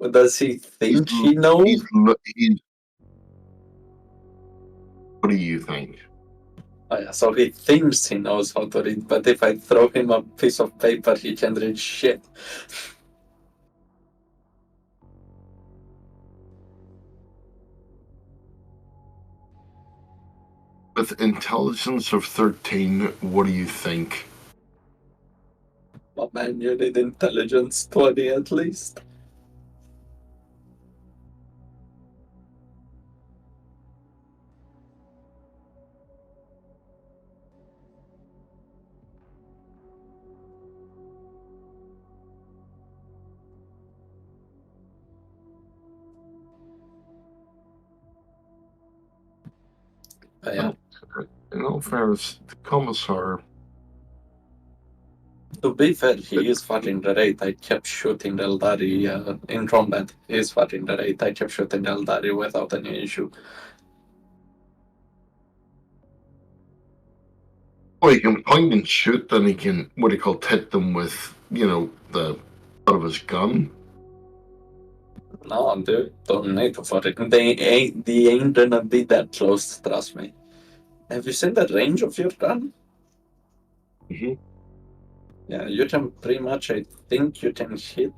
Does he think he knows? What do you think? Oh, yeah, so he thinks he knows how to read, but if I throw him a piece of paper, he can read shit. With intelligence of 13, what do you think? Oh man, you need intelligence 20 at least. Yeah. In all fairness, the commissar. To be fair, he is fucking great. I kept shooting Eldari in combat. He is fucking great. I kept shooting Eldari without any issue. Well, he can point and shoot, and he can, hit them with, the butt of his gun. No, dude, don't need to fucking. They ain't gonna be that close, trust me. Have you seen the range of your gun? Mm-hmm. Yeah, you can pretty much, I think you can hit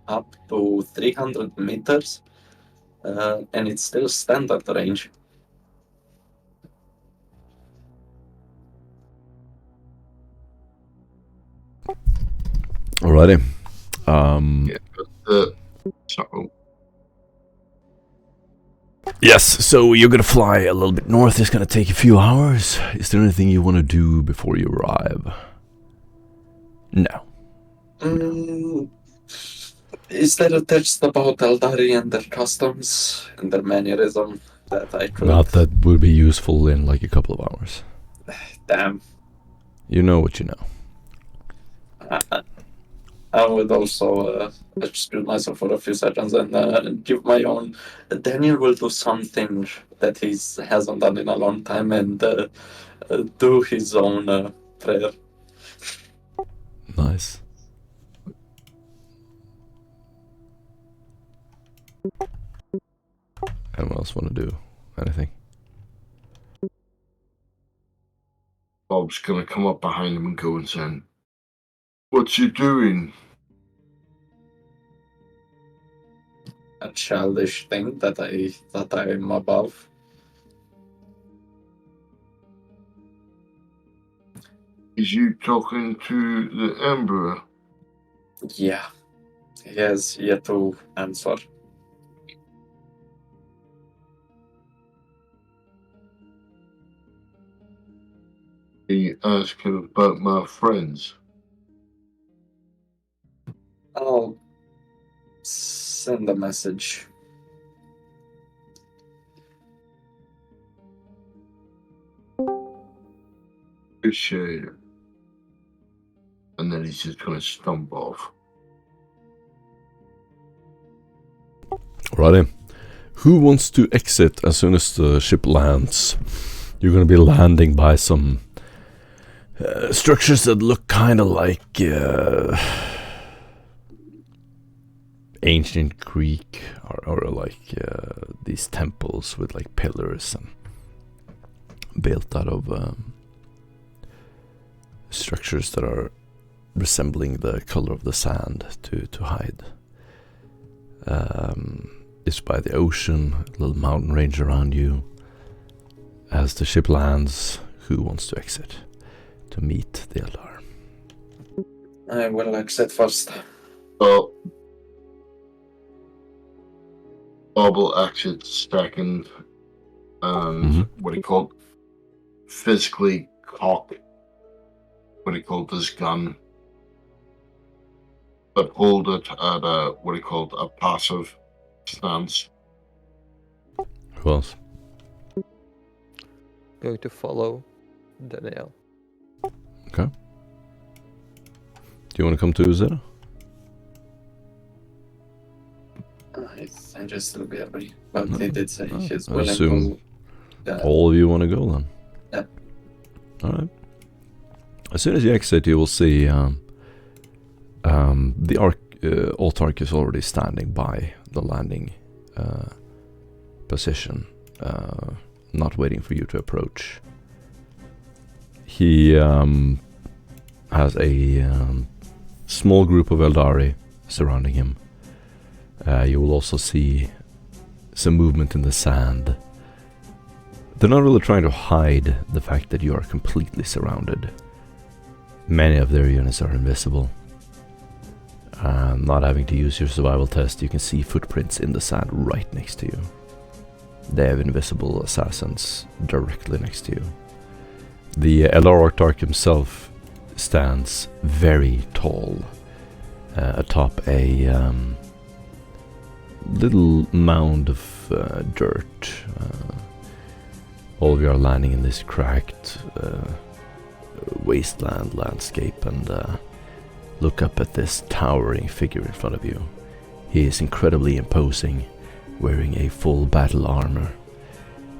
up to 300 meters, and it's still standard range. Alrighty. Yeah, So, Yes, so you're gonna fly a little bit north. It's gonna take a few hours. Is there anything you want to do before you arrive? No. Is there a text about Eldari and their customs and their mannerism that I could... Not that would be useful in like a couple of hours. Damn. You know what you know. I would also excuse myself for a few seconds and give my own... Daniel will do something that he hasn't done in a long time and do his own prayer. Nice. Anyone else want to do anything? Bob's gonna come up behind him and go and say, "What you doing?" A childish thing that I'm above. Is you talking to the Emperor? Yeah. He has yet to answer. He asking about my friends. I'll send a message. Appreciate it. And then he's just gonna stump off. Alrighty. Who wants to exit as soon as the ship lands? You're gonna be landing by some structures that look kind of like ancient Greek or like these temples with like pillars and built out of structures that are resembling the color of the sand to hide. It's by the ocean, a little mountain range around you. As the ship lands, who wants to exit to meet the Eldar? I will exit first. Oh. Bob will exit second. What do you call it? Physically cock. What do you call this gun? But hold it at a, what do you call it, a passive stance. Who else? Going to follow Danielle. Okay. Do you want to come to Zeta? I think just will be happy. But No. he did say he's I willing assume to... all of you want to go then? Yeah. Alright. As soon as you exit, you will see the Autarch is already standing by the landing position, not waiting for you to approach. He has a small group of Eldari surrounding him. You will also see some movement in the sand. They're not really trying to hide the fact that you are completely surrounded. Many of their units are invisible. Not having to use your survival test, you can see footprints in the sand right next to you. They have invisible assassins directly next to you. The Eldar Autarch himself stands very tall atop a little mound of dirt. All of you are landing in this cracked wasteland landscape and look up at this towering figure in front of you. He is incredibly imposing, wearing a full battle armor.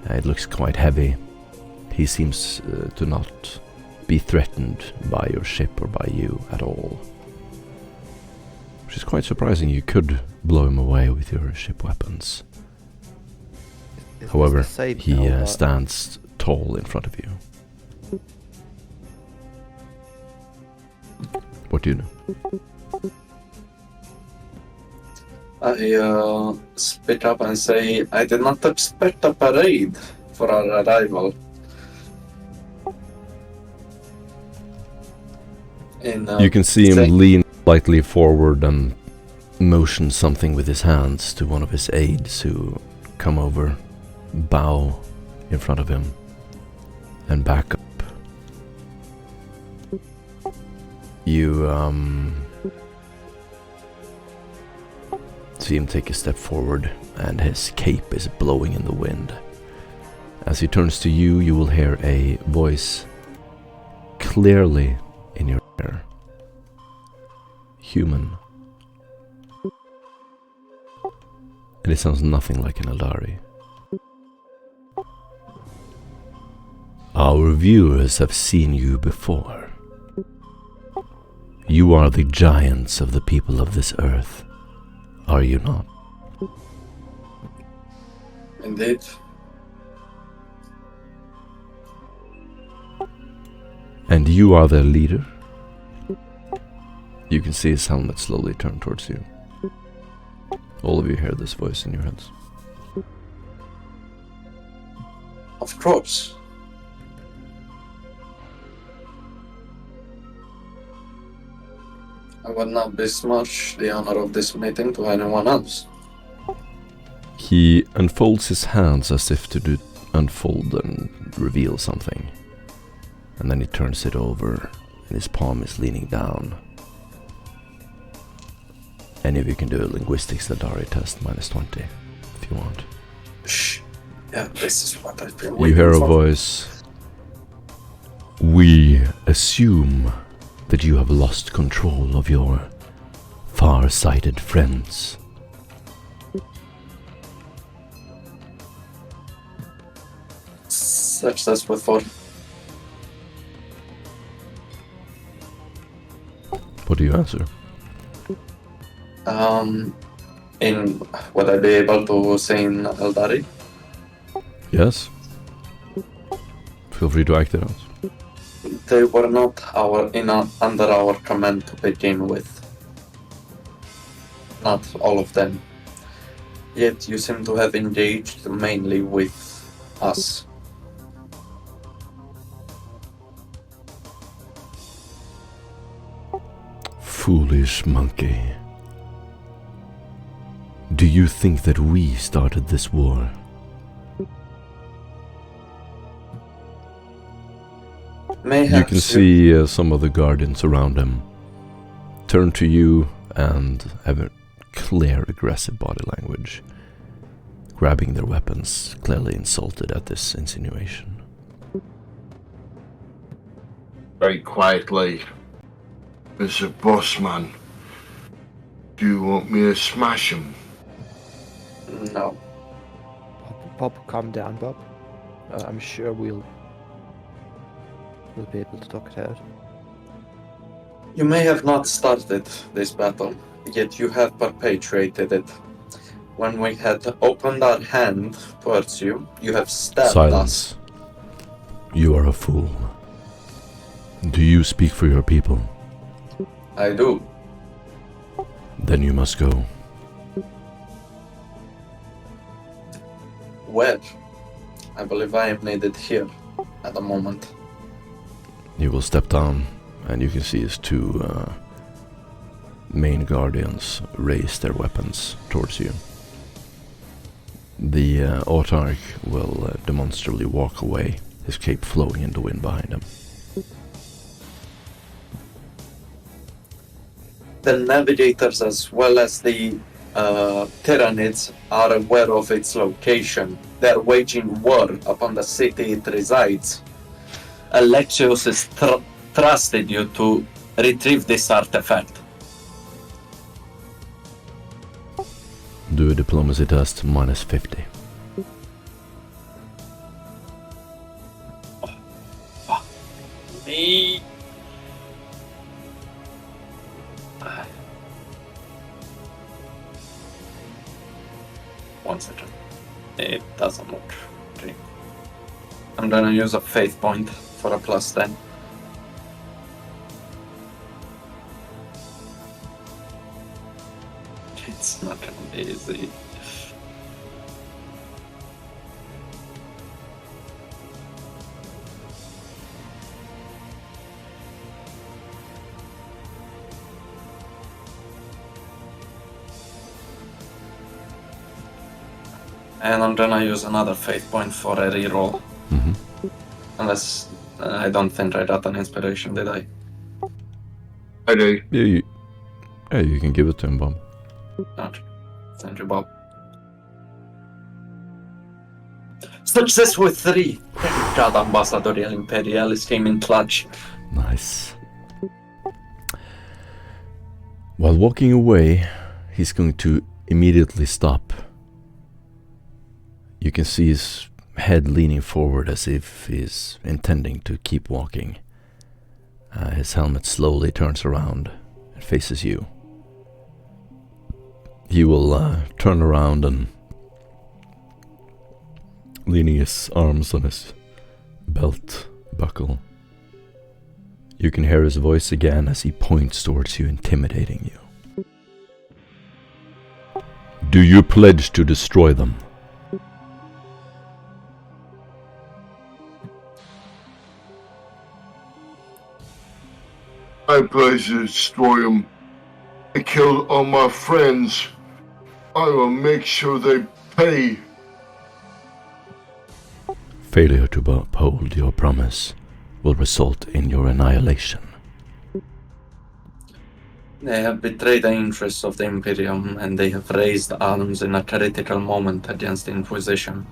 It looks quite heavy. He seems to not be threatened by your ship or by you at all. Which is quite surprising. You could blow him away with your ship weapons. However, he stands tall in front of you. What do you do? I speak up and say, I did not expect a parade for our arrival. You can see him lean slightly forward and motions something with his hands to one of his aides who come over, bow in front of him, and back up. You see him take a step forward, and his cape is blowing in the wind. As he turns to you, you will hear a voice clearly in your ear. Human. And it sounds nothing like an Eldari. Our viewers have seen you before. You are the giants of the people of this earth, are you not? Indeed. And you are their leader? You can see his helmet slowly turn towards you. All of you hear this voice in your heads. Of course. I would not besmirch the honor of this meeting to anyone else. He unfolds his hands as if to unfold and reveal something. And then he turns it over, and his palm is leaning down. Any of you can do a linguistics Eldari test, -20, if you want. Shh. Yeah, this is what I've been You waiting hear a for. voice. We assume that you have lost control of your far-sighted friends. Such as before. What do you answer? Would I be able to say in Eldari? Yes? Feel free to act it out. They were not under our command to begin with. Not all of them. Yet you seem to have engaged mainly with us. Foolish monkey. Do you think that we started this war? Mayhaps You can see some of the guardians around him turn to you and have a clear, aggressive body language, grabbing their weapons, clearly insulted at this insinuation. Very quietly. Mr. Bossman, do you want me to smash him? No. Bob, calm down, Bob. I'm sure we'll be able to talk it out. You may have not started this battle, yet you have perpetuated it. When we had opened our hand towards you, you have stabbed Silence. us. You are a fool. Do you speak for your people? I do. Then you must go. Well, I believe I am needed here at the moment. He will step down, and you can see his two main guardians raise their weapons towards you. The autarch will demonstrably walk away, his cape flowing in the wind behind him. The navigators as well as the Tyranids are aware of its location. They are waging war upon the city it resides. Alexios has trusted you to retrieve this artifact. Do a diplomacy test, -50. Me. One second. It doesn't work. Okay. I'm gonna use a faith point for a +10. It's not gonna be easy. And I'm gonna use another fate point for a reroll. Mm-hmm. Unless I don't think I got an inspiration, did I? I do. Yeah, you can give it to him, Bob. Okay. Thank you, Bob. Success with 3! God, Ambassadorial Imperialis came in clutch. Nice. While walking away, he's going to immediately stop. You can see his head leaning forward as if he's intending to keep walking. His helmet slowly turns around and faces you. He will turn around and, leaning his arms on his belt buckle, you can hear his voice again as he points towards you, intimidating you. Do you pledge to destroy them? I pledge to destroy them. I killed all my friends. I will make sure they pay. Failure to uphold your promise will result in your annihilation. They have betrayed the interests of the Imperium, and they have raised arms in a critical moment against the Inquisition.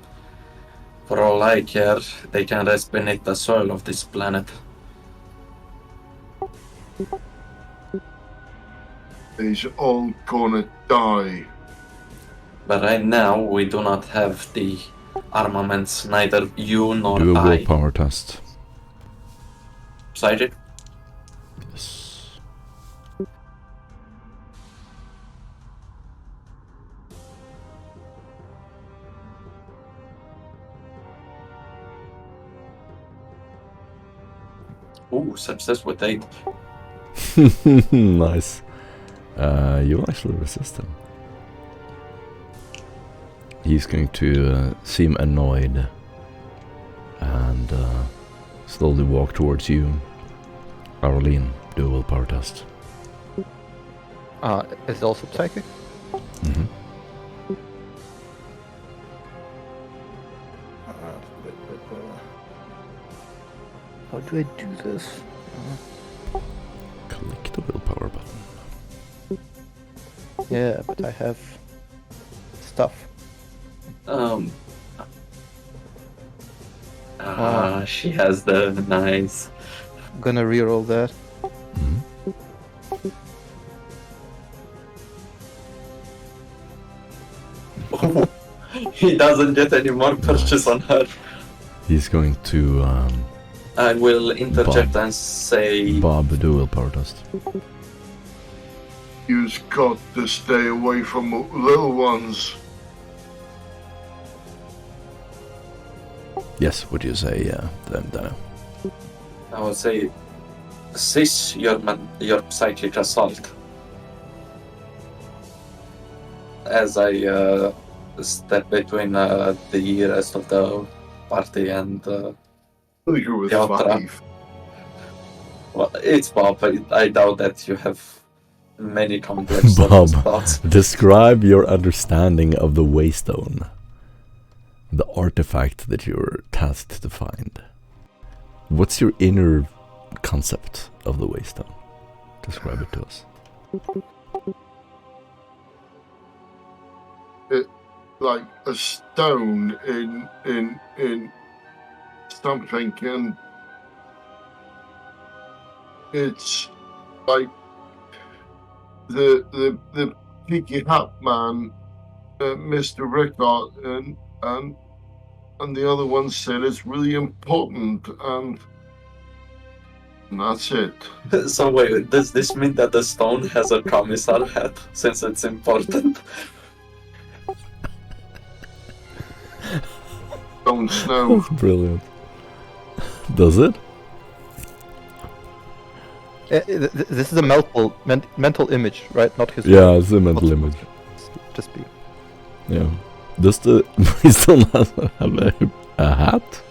For all I care, they can rest beneath the soil of this planet. They's all gonna die. But right now, we do not have the armaments, neither you nor Do a I. willpower test. Psychic? Yes. Ooh, success with 8. Nice. You'll actually resist him. He's going to seem annoyed and slowly walk towards you. Arlene, do a willpower test. Is it also psychic? Mm-hmm. How do I do this? Click the willpower button. Yeah, but I have stuff. She has the nice. I'm gonna reroll that. Mm-hmm. He doesn't get any more purchase on her. He's going to I will interject and say, Bob, do a willpower test. You've got to stay away from little ones. Yes, would you say then? I would say, cease your psychic assault. As I step between the rest of the party and You're with Piotr. 5. well, it's Bob. I doubt that you have many complex Bob, thoughts. describe your understanding of the Wraithstone, the artifact that you're tasked to find. What's your inner concept of the Wraithstone? Describe it to us. Like a stone in something, and it's like the Peaky Hat Man, Mr. Rickard, and the other one said it's really important, and that's it. So wait, does this mean that the stone has a commissar hat since it's important? Don't know. That's brilliant. Does it? This is a mental image, right? Not his. Yeah, it's a mental image. Just be. Yeah. Does the Wraithstone have a hat?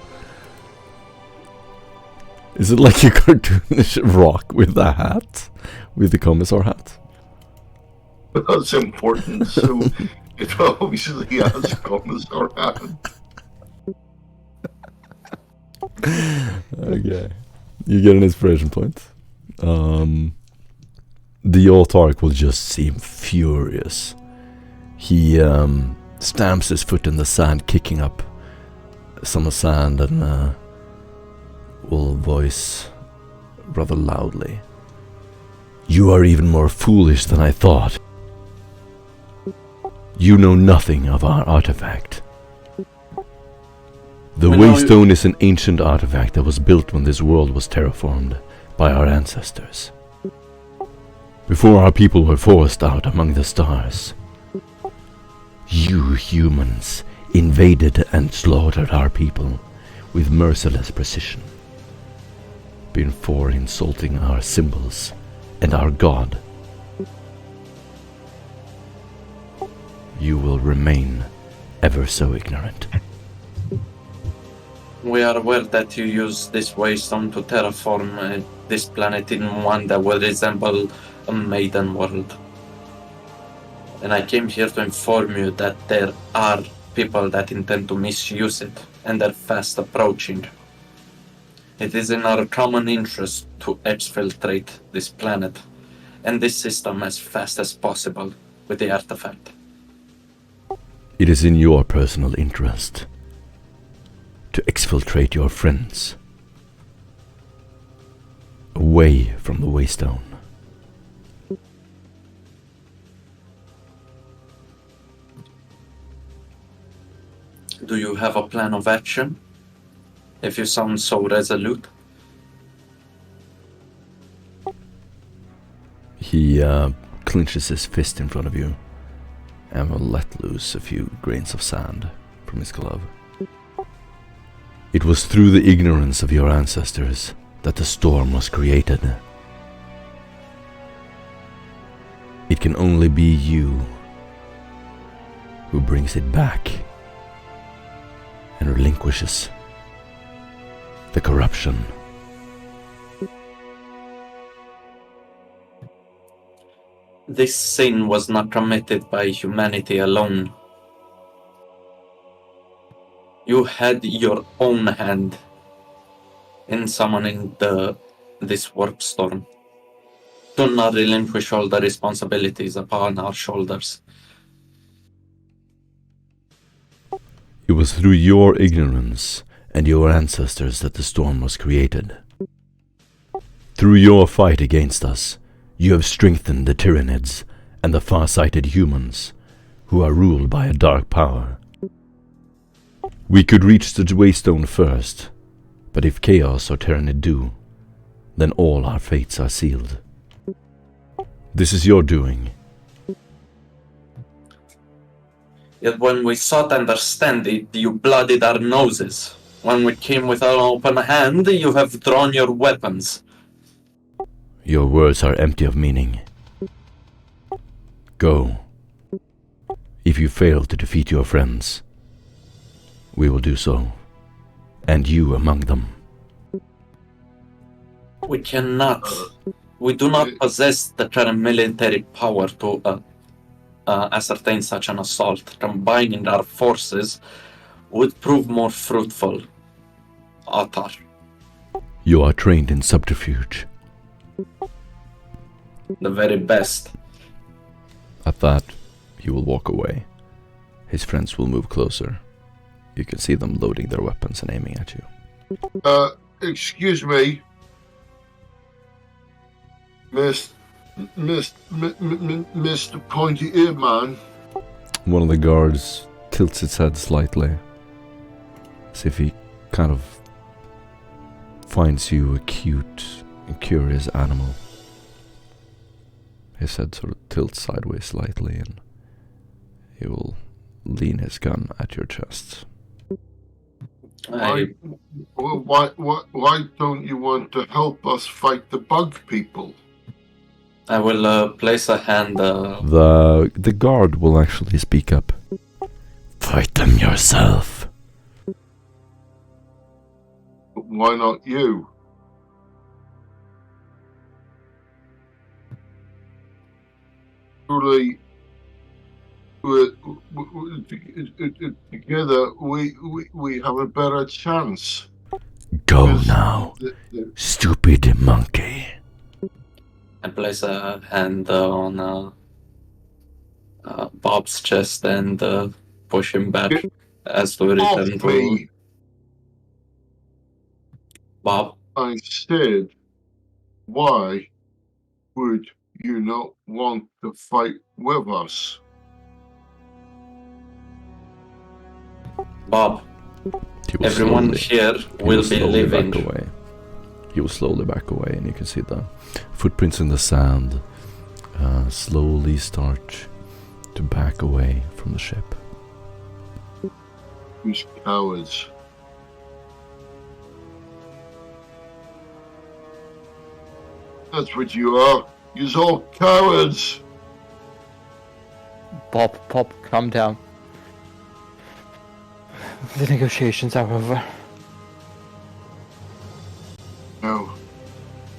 Is it like a cartoonish rock with a hat? With the commissar hat? That's important. So It obviously has come around. Okay. You get an inspiration point. The autarch will just seem furious. He stamps his foot in the sand, kicking up some sand, and will voice rather loudly. You are even more foolish than I thought. You know nothing of our artifact. The Wraithstone is an ancient artifact that was built when this world was terraformed by our ancestors. Before our people were forced out among the stars. You humans invaded and slaughtered our people with merciless precision. Before insulting our symbols and our god. You will remain ever so ignorant. We are aware that you use this Wraithstone to terraform this planet in one that will resemble a maiden world. And I came here to inform you that there are people that intend to misuse it, and they're fast approaching. It is in our common interest to exfiltrate this planet and this system as fast as possible with the artifact. It is in your personal interest to exfiltrate your friends away from the Wraithstone. Do you have a plan of action? If you sound so resolute. He clenches his fist in front of you and will let loose a few grains of sand from his glove. It was through the ignorance of your ancestors that the storm was created. It can only be you who brings it back and relinquishes the corruption. This sin was not committed by humanity alone. You had your own hand in summoning this workstorm. Do not relinquish all the responsibilities upon our shoulders. It was through your ignorance and your ancestors that the storm was created. Through your fight against us, you have strengthened the Tyranids and the far-sighted humans, who are ruled by a dark power. We could reach the Wraithstone first, but if Chaos or Tyranid do, then all our fates are sealed. This is your doing. Yet when we sought to understand it, you bloodied our noses. When we came with an open hand, you have drawn your weapons. Your words are empty of meaning. Go. If you fail to defeat your friends, we will do so, and you among them. We cannot. We do not possess the current military power to ascertain such an assault. Combining our forces would prove more fruitful. Atar. You are trained in subterfuge. The very best. At that, he will walk away. His friends will move closer. You can see them loading their weapons and aiming at you. Excuse me. Mr. Pointy Ear Man. One of the guards tilts its head slightly, as if he kind of finds you a cute and curious animal. His head sort of tilts sideways slightly, and he will lean his gun at your chest. Why don't you want to help us fight the bug people? I will place a hand. The guard will actually speak up. Fight them yourself. Why not you? Truly, together we have a better chance. Go 'Cause now, the- stupid monkey. I place a hand on Bob's chest and push him back Get as we off return to me! Bob. I said, why would you not want to fight with us? Bob, He will everyone slowly, here he will will be slowly living. back away. He will slowly back away, and you can see the footprints in the sand slowly start to back away from the ship. These cowards. That's what you are. You're all cowards. Bob, calm down. The negotiations are over.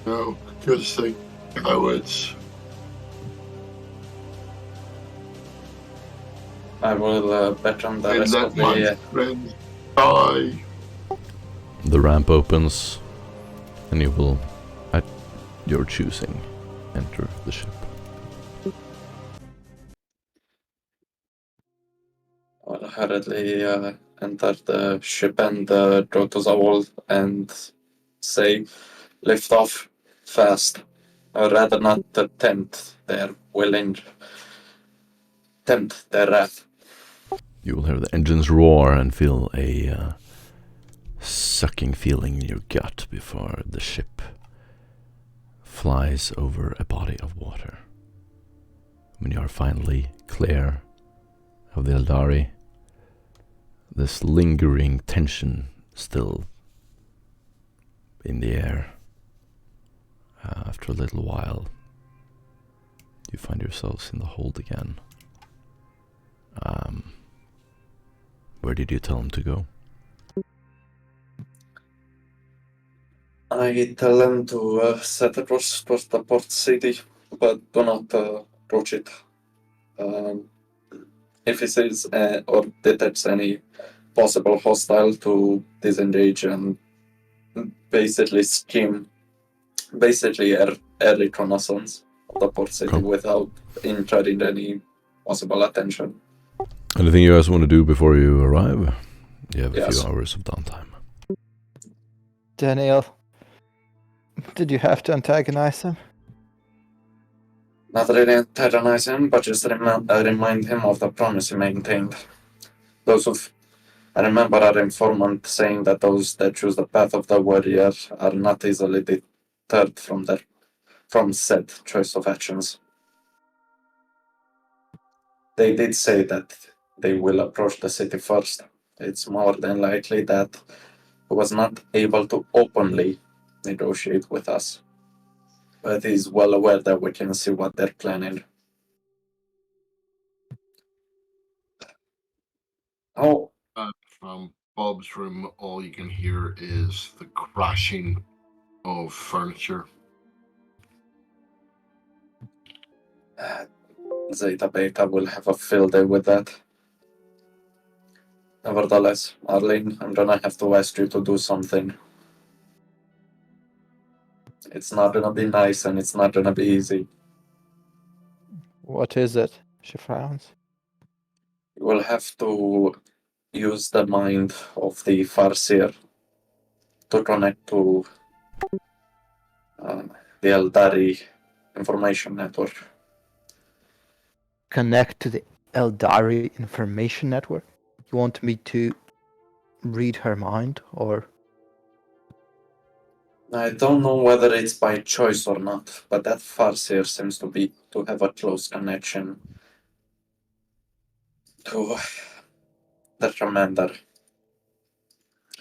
No, because they cowards. I will bet on the They rest let of my the. friends die. The ramp opens, and you will, at your choosing, enter the ship. I'll hurriedly enter the ship and go to the wall and say, lift off fast. I'd rather not tempt their willing, tempt their wrath. You will hear the engines roar and feel a sucking feeling in your gut before the ship flies over a body of water. When you are finally clear of the Eldari, this lingering tension still in the air. After a little while, you find yourselves in the hold again. Where did you tell him to go? I tell them to set a course towards the port city, but do not approach it. If he sees or detects any possible hostile, to disengage and basically skim, basically air reconnaissance of the port city Okay. without incurring any possible attention. Anything you guys want to do before you arrive? You have a Yes. few hours of downtime. Daniel, did you have to antagonize him? Not really antagonize him, but just remind him of the promise he maintained. I remember our informant saying that those that choose the path of the warrior are not easily deterred from said choice of actions. They did say that they will approach the city first. It's more than likely that he was not able to openly negotiate with us, but he's well aware that we can see what they're planning. Oh, From Bob's room, all you can hear is the crashing of furniture. Zeta Beta will have a field day with that. Nevertheless, Arlene, I'm gonna have to ask you to do something. It's not gonna be nice and it's not gonna be easy. What is it? She frowns. You will have to use the mind of the Farseer to connect to the Eldari information network. Connect to the Eldari information network? You want me to read her mind, or? I don't know whether it's by choice or not, but that Farseer seems to have a close connection to the commander.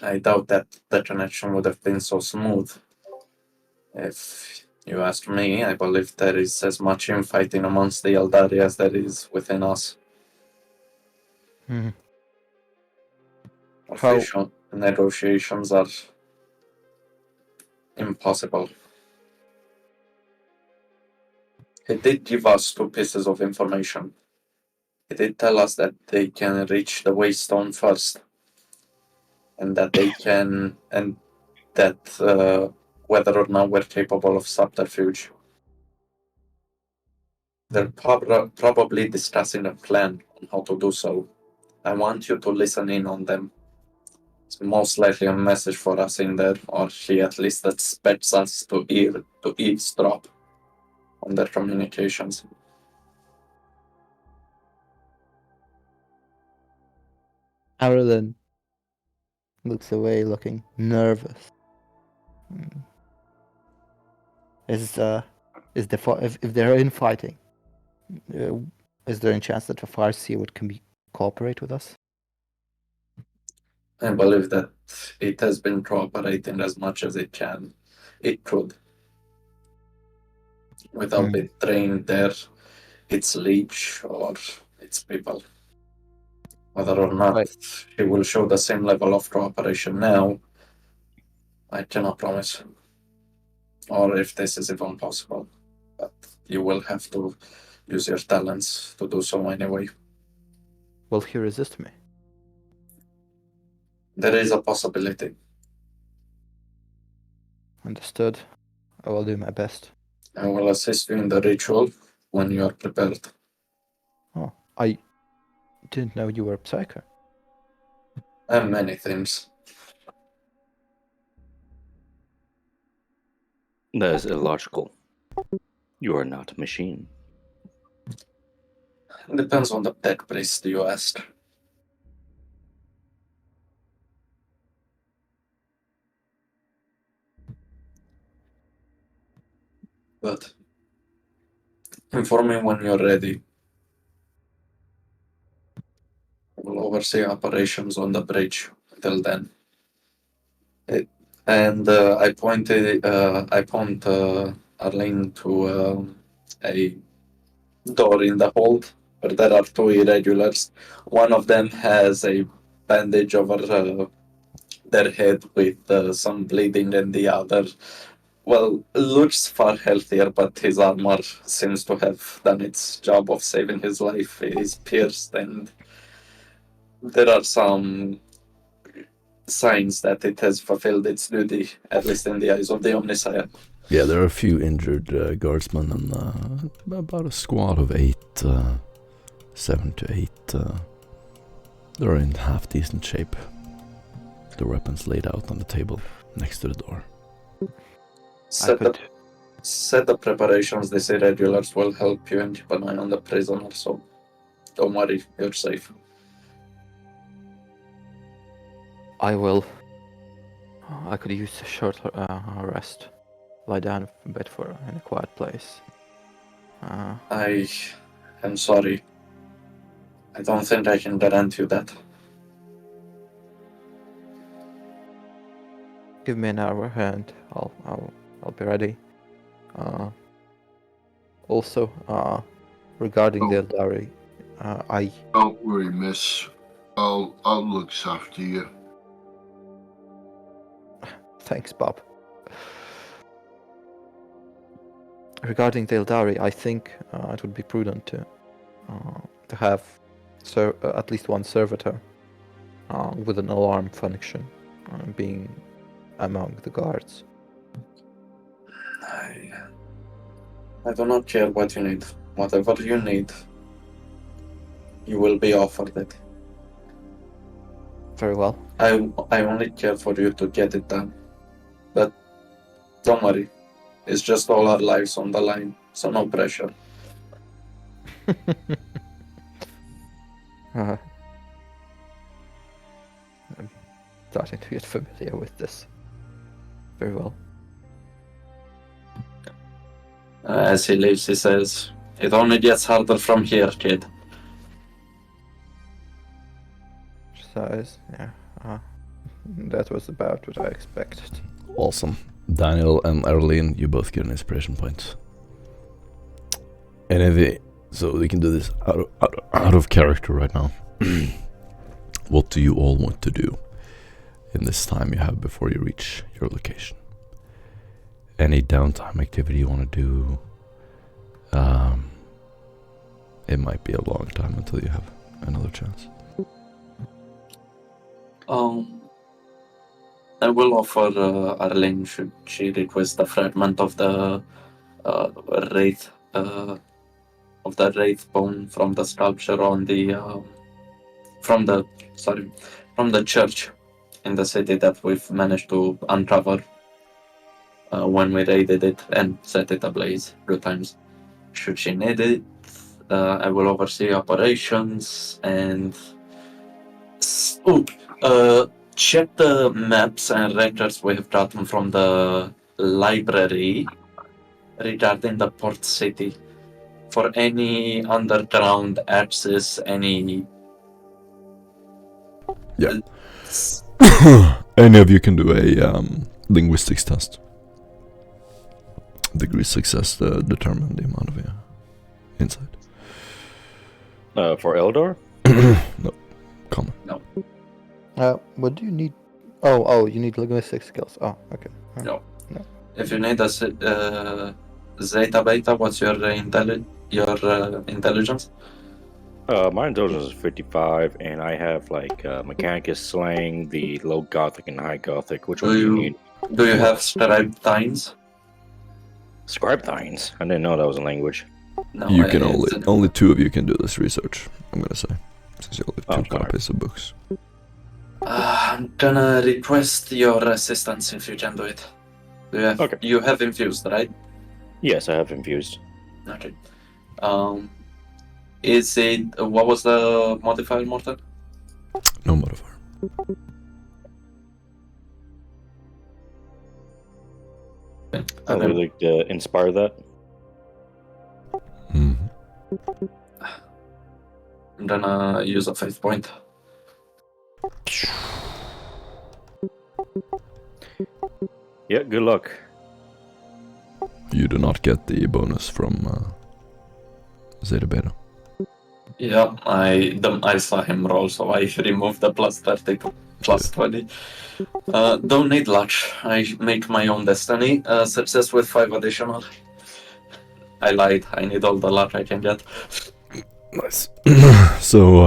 I doubt that the connection would have been so smooth. If you ask me, I believe there is as much infighting amongst the Eldari as there is within us. Official negotiations are impossible. He did give us 2 pieces of information. It did tell us that they can reach the Wraithstone first, and that they can, and that whether or not we're capable of subterfuge. They're probably discussing a plan on how to do so. I want you to listen in on them. It's most likely a message for us in there, or he at least expects us to eavesdrop on their communications. Aurelin looks away, looking nervous. If they're infighting, is there any chance that the Farsi would cooperate with us? I believe that it has been cooperating as much as it can. It could. Without betraying its leech or its people. Whether or not he will show the same level of cooperation now, I cannot promise. Or if this is even possible. But you will have to use your talents to do so anyway. Will he resist me? There is a possibility. Understood. I will do my best. I will assist you in the ritual when you are prepared. Oh, I didn't know you were a psyker. And many things. That is illogical. You are not a machine. Depends on the tech priest you ask. But inform me when you're ready. We'll oversee operations on the bridge until then. I point Arlene to a door in the hold where there are two irregulars. One of them has a bandage over their head with some bleeding, and the other, well, looks far healthier, but his armor seems to have done its job of saving his life. He's pierced, and there are some signs that it has fulfilled its duty, at least in the eyes of the Omniscient. Yeah, there are a few injured guardsmen and about a squad of 7 to 8. They're in half decent shape. The weapons laid out on the table next to the door. Set the preparations. These irregulars will help you, and keep an eye on the prisoner, so don't worry, you're safe. I will. I could use a short rest. Lie down a bit in a quiet place. I am sorry. I don't think I can guarantee you that. Give me an hour and I'll be ready. Also, regarding the Eldari, Don't worry, miss. I'll look after you. Thanks, Bob. Regarding the Eldari, I think it would be prudent to have at least one servitor with an alarm function being among the guards. I do not care what you need. Whatever you need, you will be offered it. Very well. I only care for you to get it done. But don't worry. It's just all our lives on the line, so no pressure. I'm starting to get familiar with this. Very well. As he leaves, he says, "It only gets harder from here, kid." Size, yeah. That was about what I expected. Awesome. Daniel and Arlene, you both get an inspiration point. So we can do this out of character right now. What do you all want to do in this time you have before you reach your location? Any downtime activity you want to do? it might be a long time until you have another chance. I will offer Arlene, should she request a fragment of the wraith bone from the sculpture on the from the church in the city that we've managed to uncover when we raided it and set it ablaze 2 times. Should she need it, I will oversee operations and check the maps and records we have gotten from the library regarding the port city for any underground access, any... Yeah. Any of you can do a linguistics test. Degree success determine the amount of insight. For Eldor? No. Common. No. What do you need? Oh, you need linguistic skills. Oh, okay. No. If you need a Zeta Beta, what's your intelligence? My intelligence is 55, and I have like Mechanicus Slang, the Low Gothic and High Gothic. Which one do you need? Do you have Scribe Tines? Scribe Thines? I didn't know that was a language. No, You can only 2 of you can do this research, I'm gonna say. Since you only have 2 sorry. copies of books. I'm gonna request your assistance if you can do it. Okay. You have infused, right? Yes, I have infused. Okay. Is it... What was the modifier, Morten? No modifier. I would like to inspire that. Mm-hmm. I'm gonna use a fate point. Yeah, good luck. You do not get the bonus from Zeta Beta. Yeah, I saw him roll, so I removed the plus 30 to plus 20. Don't need luck. I make my own destiny. Success with 5 additional. I lied. I need all the luck I can get. Nice. So,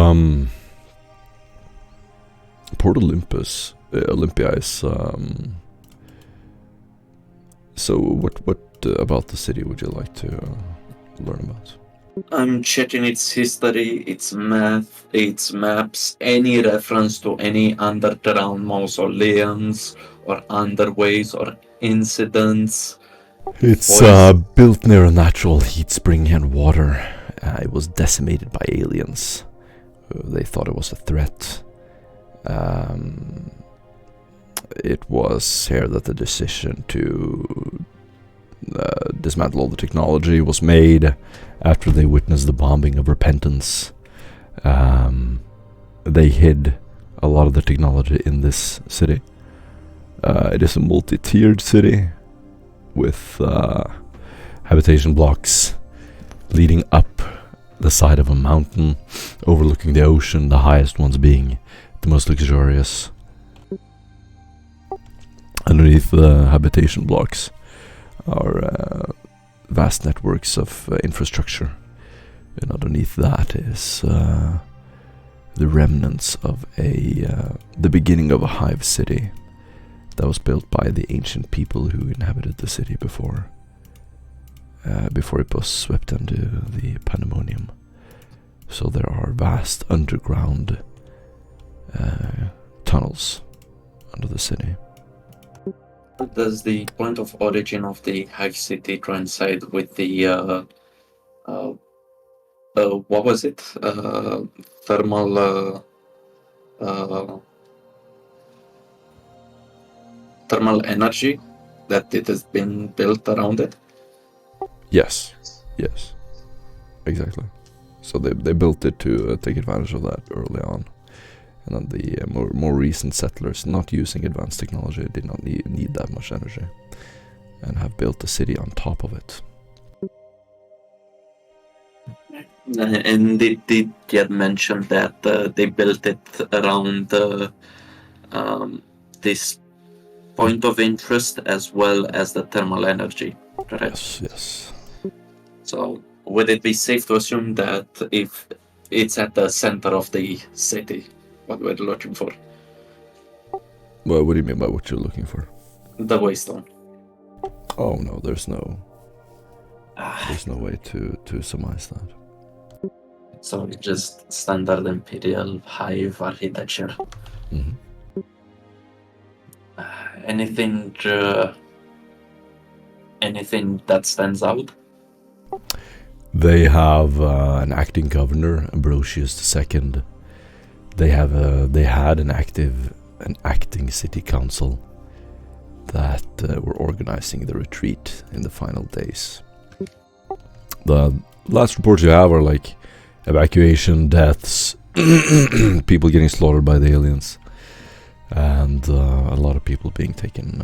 Port Olympia is. So, what about the city would you like to learn about? I'm checking its history, its math, its maps, any reference to any underground mausoleums or underways or incidents. It's built near a natural heat spring and water. It was decimated by aliens. They thought it was a threat. It was here that the decision to dismantle all the technology was made after they witnessed the bombing of Repentance. They hid a lot of the technology in this city. It is a multi-tiered city with habitation blocks leading up the side of a mountain overlooking the ocean, the highest ones being the most luxurious. Underneath the habitation blocks are vast networks of infrastructure, and underneath that is the remnants of the beginning of a hive city that was built by the ancient people who inhabited the city before it was swept into the pandemonium. So there are vast underground tunnels under the city. Does the point of origin of the hive city coincide with the what was it? Thermal energy that it has been built around it? Yes, exactly. So they built it to take advantage of that early on, and then the more recent settlers, not using advanced technology, did not need that much energy, and have built the city on top of it. And they did get mentioned that they built it around this point of interest as well as the thermal energy, correct? Yes. So would it be safe to assume that if it's at the center of the city, what we're looking for? Well, what do you mean by what you're looking for? The Wraithstone. Oh no, there's no way to surmise that. So just standard Imperial hive architecture. Mm-hmm. Anything that stands out? They have an acting governor, Ambrosius II. They had an acting city council that were organizing the retreat in the final days. The last reports you have are like evacuation, deaths, people getting slaughtered by the aliens, and a lot of people being taken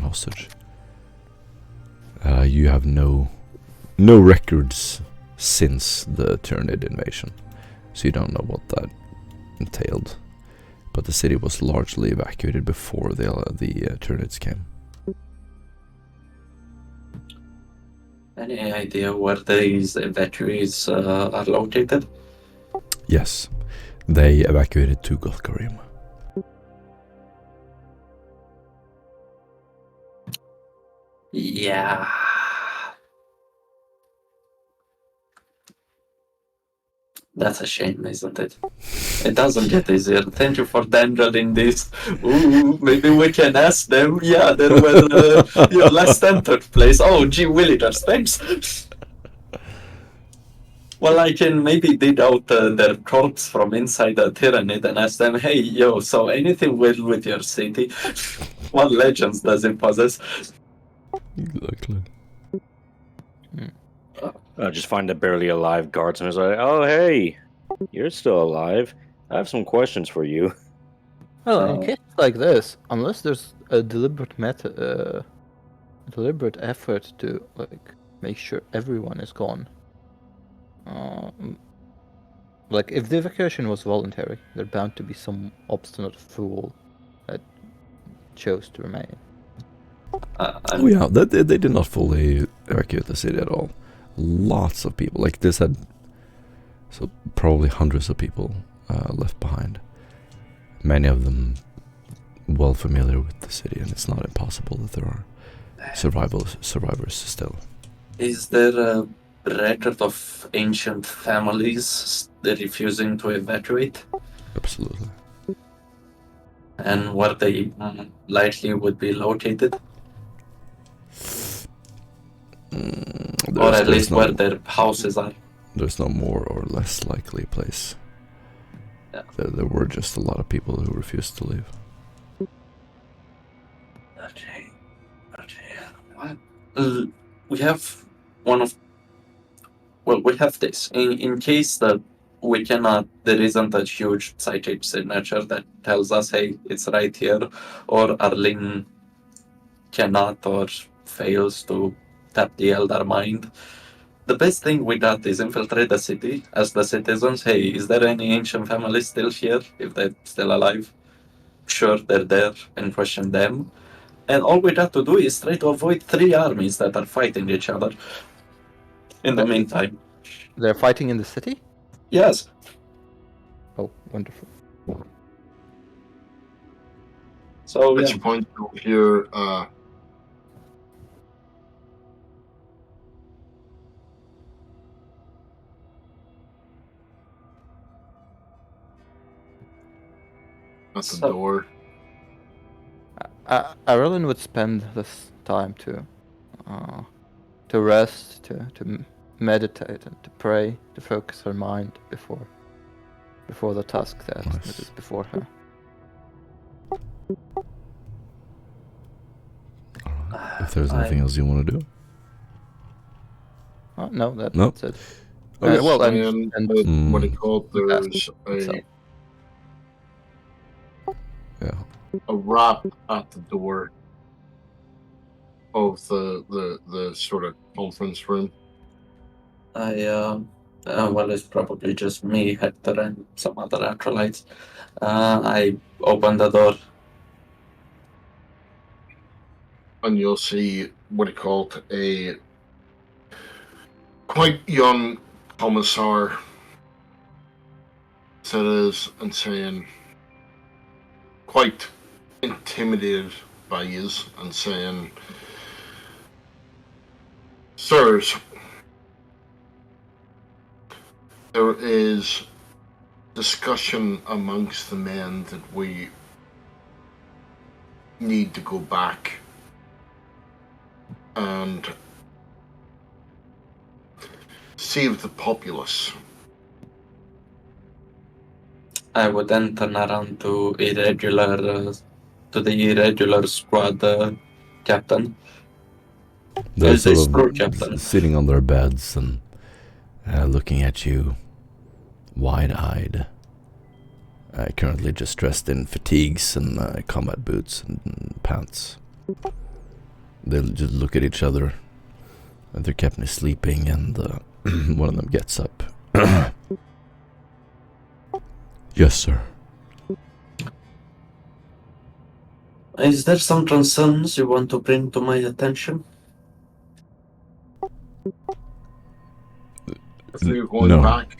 hostage. You have no records since the Tyranid invasion, so you don't know what that entailed. But the city was largely evacuated before the Tyranids came. Any idea where these evacuees are located? Yes, they evacuated to Gothkarim. Yeah. That's a shame, isn't it? It doesn't get easier. Thank you for dangling this. Ooh, maybe we can ask them. Yeah, there were your last entered place. Oh, gee, Williters, thanks. Well, I can maybe dig out their corpse from inside the Tyranid and ask them, hey, yo, so anything weird with your city? What legends does it possess? Exactly. Just find a barely alive guardsman who's like, oh, hey, you're still alive. I have some questions for you. Well, in cases like this, unless there's a deliberate deliberate effort to like make sure everyone is gone. Like if the evacuation was voluntary, there's bound to be some obstinate fool that chose to remain. Oh yeah, they did not fully evacuate the city at all. Lots of people, like this had, so probably hundreds of people left behind. Many of them well familiar with the city, and it's not impossible that there are survivors still. Is there a record of ancient families refusing to evacuate? Absolutely. And where they likely would be located? Or at least where their houses are. There's no more or less likely place. Yeah. There were just a lot of people who refused to leave. Okay. What? We have we have this. In case that we cannot, there isn't a huge psychic signature that tells us, hey, it's right here, or Arlene cannot or fails to tap the Elder Mind. The best thing we got is infiltrate the city, ask the citizens, hey, is there any ancient family still here, if they're still alive? Sure, they're there, and question them. And all we got to do is try to avoid 3 armies that are fighting each other. In the meantime. They're fighting in the city? Yes. Oh, wonderful. So, At yeah. your point here, at the door. Arlen would spend this time to rest, to meditate, and to pray, to focus her mind before the task that is before her. If there's anything else you want to do? No, that's it. Okay. Well, and what do you call it? There's a rap at the door of the sort of conference room. Well, it's probably just me, Hector, and some other acolytes. I open the door. And you'll see, what do you call it, a quite young commissar says and saying, quite intimidated by yous and saying, sirs, there is discussion amongst the men that we need to go back and save the populace. I would then turn around to the irregular squad captain. They're Is this sort true, of Captain? sitting on their beds and looking at you, wide-eyed. Currently just dressed in fatigues and combat boots and pants. They'll just look at each other. And their captain is sleeping, and one of them gets up. Yes, sir. Is there some concerns you want to bring to my attention? If we're going No. back,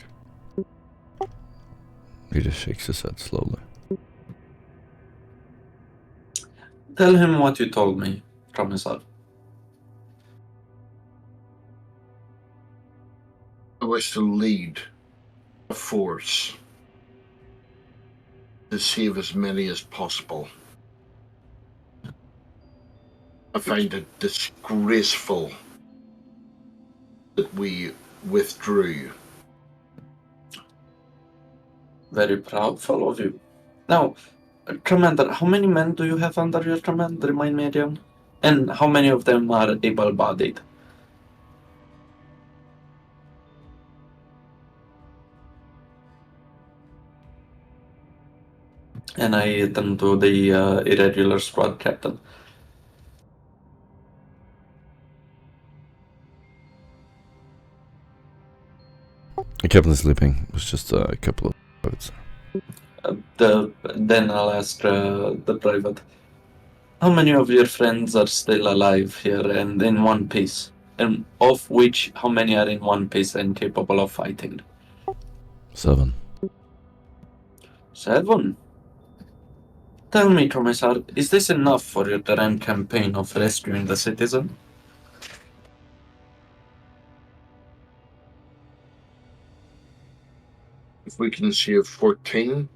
He just shakes his head slowly. Tell him what you told me, Commissar. I wish to lead a force to save as many as possible. I find it disgraceful that we withdrew. Very proudful of you. Now, Commander, how many men do you have under your command? Remind me again. And how many of them are able-bodied? And I turn to the irregular squad captain. The captain's sleeping. It was just a couple of minutes. Then I'll ask the private. How many of your friends are still alive here and in one piece? And of which, how many are in one piece and capable of fighting? 7. 7. Tell me, Commissar, is this enough for your grand campaign of rescuing the citizen? If we can save 14,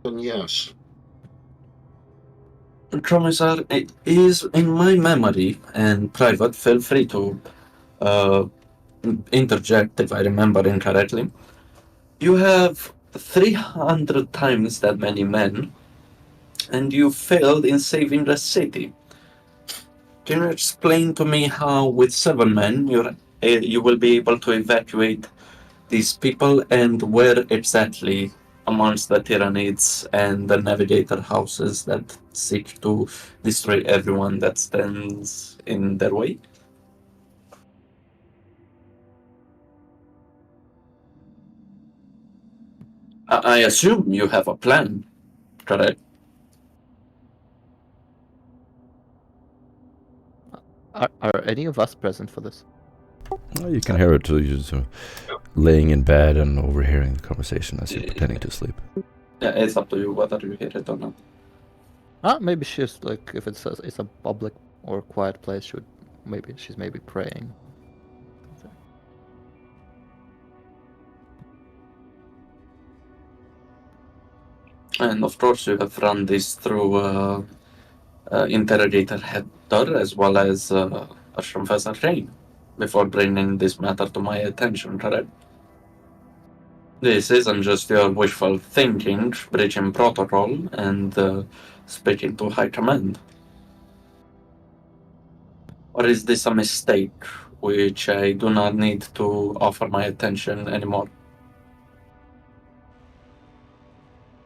then yes. Commissar, it is in my memory, and private, feel free to interject if I remember incorrectly. You have 300 times that many men, and you failed in saving the city. Can you explain to me how, with 7 men, you will be able to evacuate these people, and where exactly amongst the Tyranids and the Navigator houses that seek to destroy everyone that stands in their way? I assume you have a plan, correct? Are any of us present for this? Well, you can hear it too. You're sort of laying in bed and overhearing the conversation as you're pretending to sleep. Yeah, it's up to you whether you hear it or not. Maybe she's like, if it's a public or quiet place, she's maybe praying. And of course, you have run this through Interrogator Hector as well as Professor Rain before bringing this matter to my attention, correct? This isn't just your wishful thinking, breaching protocol, and speaking to High Command. Or is this a mistake, which I do not need to offer my attention anymore?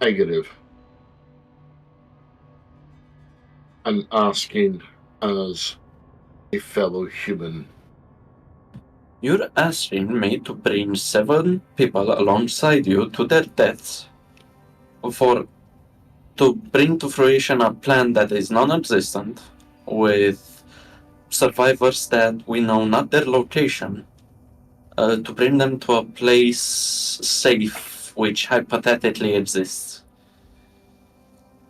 Negative. I'm asking as a fellow human. You're asking me to bring 7 people alongside you to their deaths to bring to fruition a plan that is non-existent with survivors that we know not their location to bring them to a place safe, which hypothetically exists?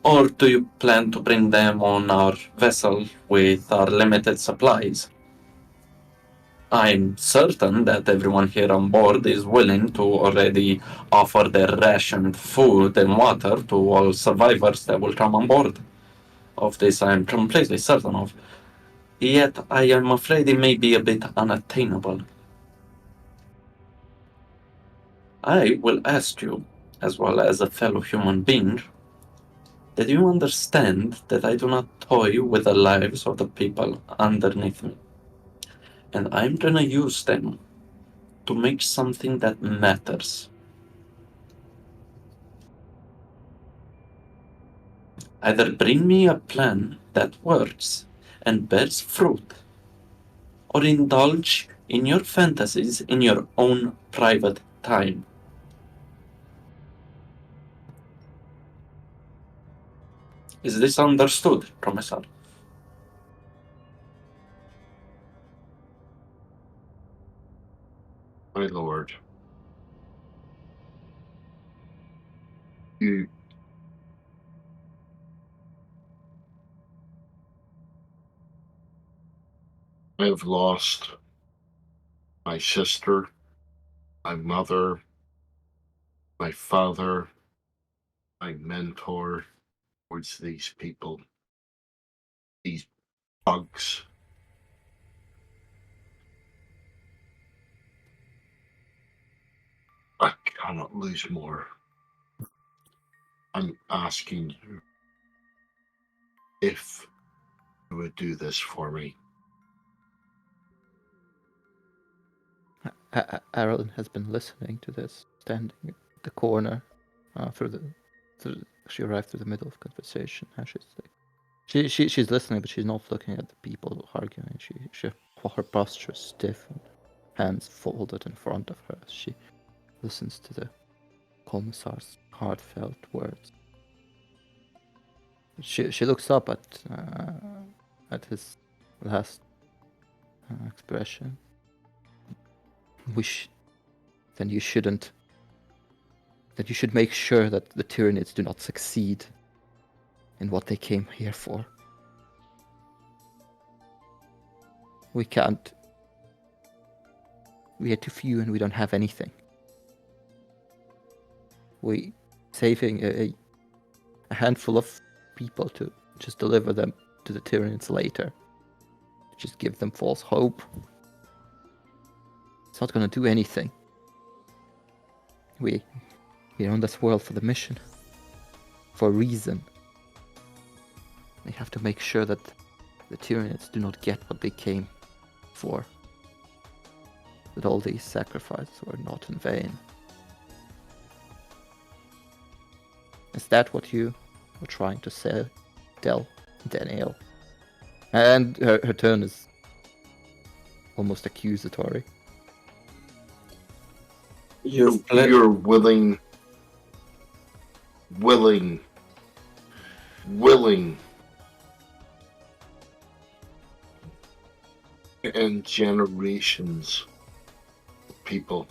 Or do you plan to bring them on our vessel with our limited supplies? I'm certain that everyone here on board is willing to already offer their rationed food and water to all survivors that will come on board. Of this I am completely certain of. Yet I am afraid it may be a bit unattainable. I will ask you, as well as a fellow human being, that you understand that I do not toy with the lives of the people underneath me. And I'm gonna use them to make something that matters. Either bring me a plan that works and bears fruit, or indulge in your fantasies in your own private time. Is this understood, Commissar? My lord, you I have lost my sister, my mother, my father, my mentor towards these people, these bugs. I cannot lose more. I'm asking you if you would do this for me. Askellon has been listening to this, standing at the corner. She arrived through the middle of conversation. She's listening, but she's not looking at the people arguing. Her posture is stiff and hands folded in front of her as she listens to the commissar's heartfelt words. She looks up at his last expression. Then you shouldn't. That you should make sure that the Tyranids do not succeed in what they came here for. We can't. We are too few and we don't have anything. We saving a handful of people to just deliver them to the Tyranids later. Just give them false hope. It's not going to do anything. We're on this world for the mission. For a reason. We have to make sure that the Tyranids do not get what they came for. That all these sacrifices were not in vain. Is that what you were trying to tell Daniel? And her tone is almost accusatory. You're willing and generations of people,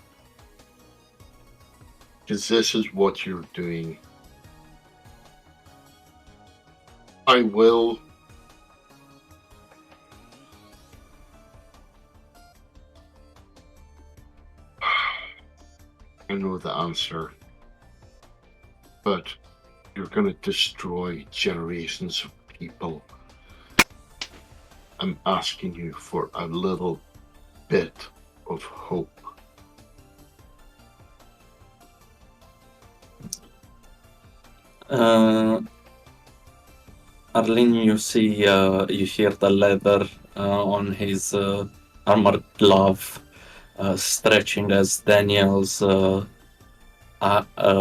because this is what you're doing. I will I know the answer, but you're going to destroy generations of people. I'm asking you for a little bit of hope. Arlene, you hear the leather on his armored glove stretching as Daniel's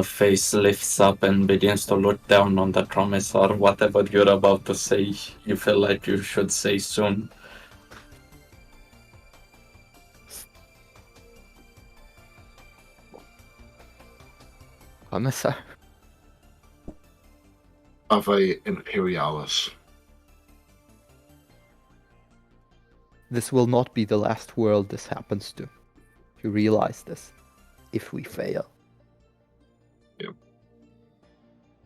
face lifts up and begins to look down on the Commissar. Whatever you're about to say, you feel like you should say soon. Commissar? Ave Imperialis. This will not be the last world this happens to. to realize this if we fail.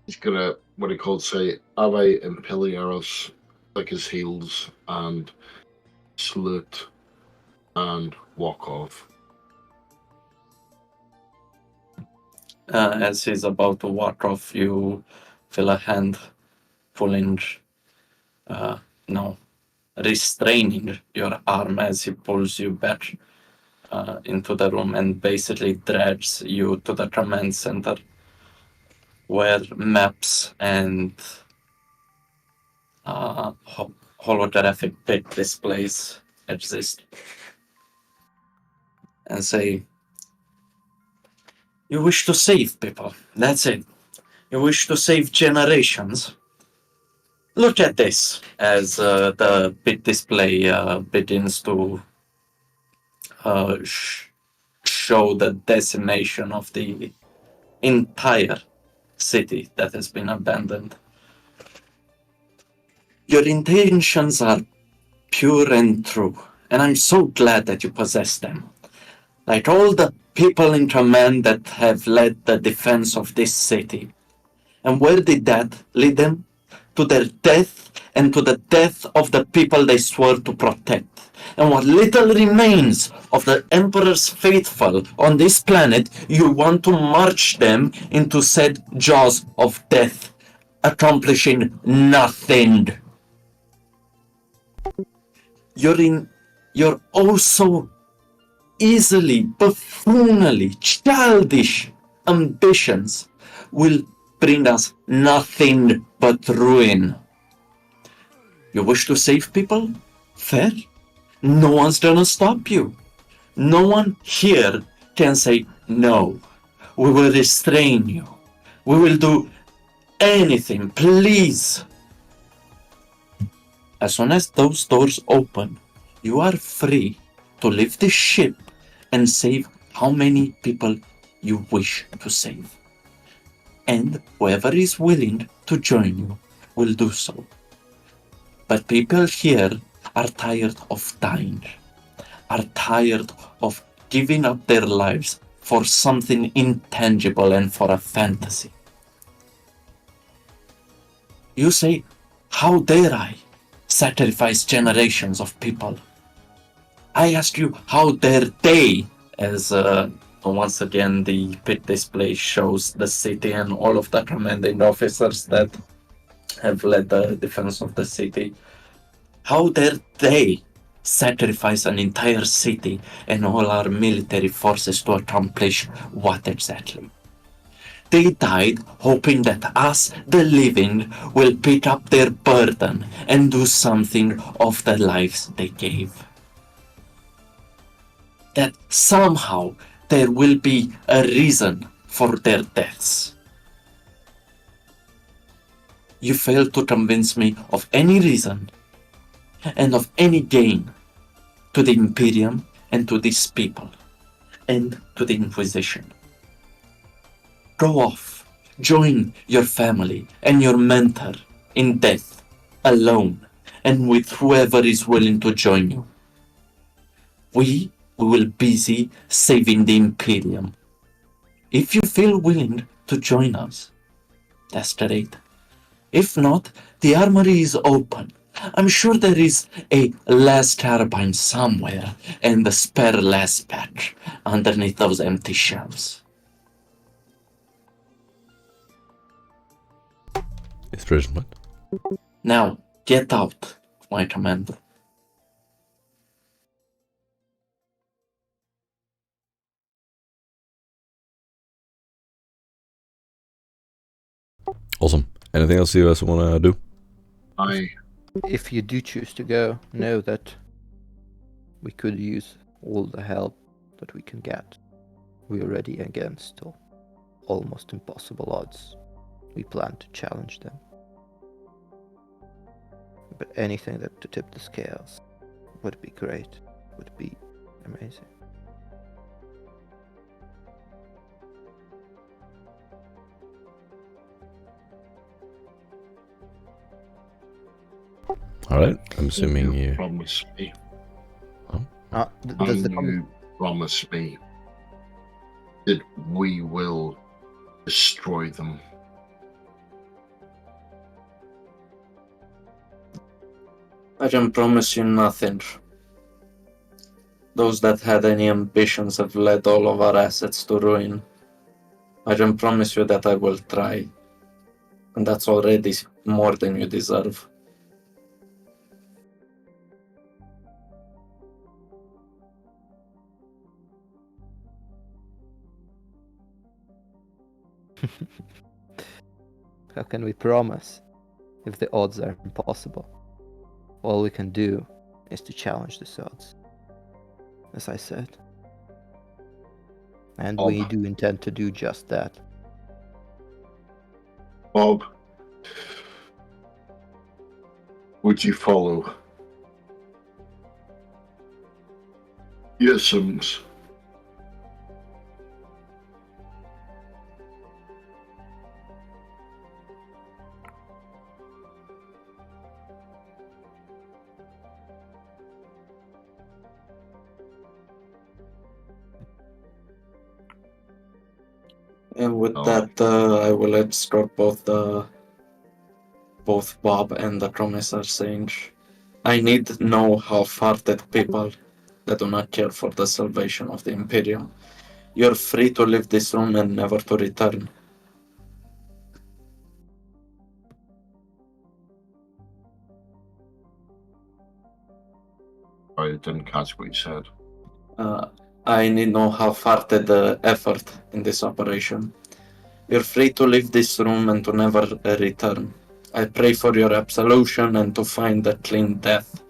He's gonna, what he called, say, Ave Impelliaros, like his heels, and salute and walk off. As he's about to walk off, you feel a hand pulling, restraining your arm as he pulls you back into the room and basically drags you to the command center where maps and holographic pit displays exist. And say, you wish to save people, that's it. You wish to save generations. Look at this, as the pit display begins to show the decimation of the entire city that has been abandoned. Your intentions are pure and true, and I'm so glad that you possess them. Like all the people in command that have led the defense of this city. And where did that lead them? To their death and to the death of the people they swore to protect. And what little remains of the Emperor's faithful on this planet, you want to march them into said jaws of death, accomplishing nothing. Your oh so easily, buffoonly, childish ambitions will bring us nothing but ruin. You wish to save people? Fair. No one's gonna stop you. No one here can say, no, we will restrain you. We will do anything, please. As soon as those doors open, you are free to leave the ship and save how many people you wish to save. And whoever is willing to join you will do so. But people here are tired of dying, are tired of giving up their lives for something intangible and for a fantasy. You say, how dare I sacrifice generations of people? I ask you, how dare they? As once again the pit display shows the city and all of the commanding officers that have led the defense of the city. How dare they sacrifice an entire city and all our military forces to accomplish what exactly? They died hoping that us, the living, will pick up their burden and do something of the lives they gave. That somehow there will be a reason for their deaths. You fail to convince me of any reason and of any gain to the Imperium and to these people and to the Inquisition. Go off, join your family and your mentor in death, alone, and with whoever is willing to join you. We will be busy saving the Imperium. If you feel willing to join us, that's great. If not, the armory is open. I'm sure there is a las carbine somewhere and the spare las pack underneath those empty shelves. It's Bridgman. Now, get out, my commander. Awesome. Anything else you guys want to do? If you do choose to go, know that we could use all the help that we can get. We are ready against almost impossible odds. We plan to challenge them. But anything that to tip the scales would be great, would be amazing. Alright, I'm assuming you... Promise me. Oh? Does the You promise me that we will destroy them. I can promise you nothing. Those that had any ambitions have led all of our assets to ruin. I can promise you that I will try. And that's already more than you deserve. How can we promise if the odds are impossible? All we can do is to challenge the odds, as I said. And we do intend to do just that. Bob, would you follow? Yes, Sims. And with that, I will escort both Bob and the Commissar Sage. I need no half-hearted people that do not care for the salvation of the Imperium. You're free to leave this room and never to return. I didn't catch what you said. I need no half-hearted effort in this operation. You're free to leave this room and to never return. I pray for your absolution and to find a clean death.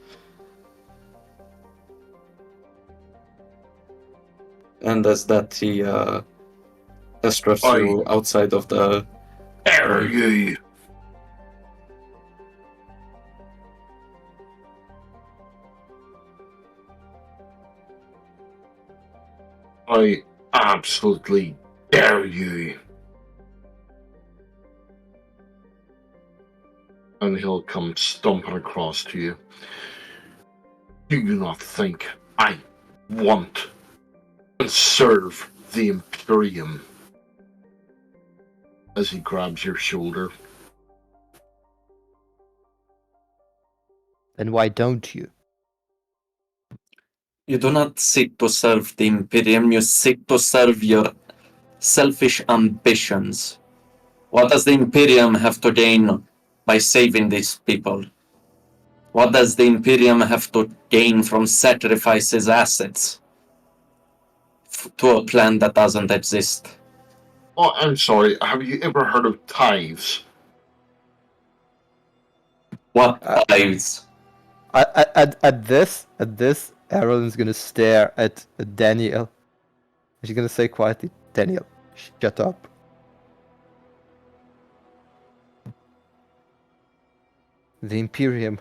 And as that, he escorts you outside of the... Dare you! I absolutely dare you! And he'll come stomping across to you. Do you not think I want and serve the Imperium? As he grabs your shoulder. Then why don't you? You do not seek to serve the Imperium, you seek to serve your selfish ambitions. What does the Imperium have to gain by saving these people? What does the Imperium have to gain from sacrifices assets to a plan that doesn't exist? Oh, I'm sorry, have you ever heard of tithes? What lives? At this, Aaron's gonna stare at Daniel. She's gonna say quietly, Daniel, shut up. The Imperium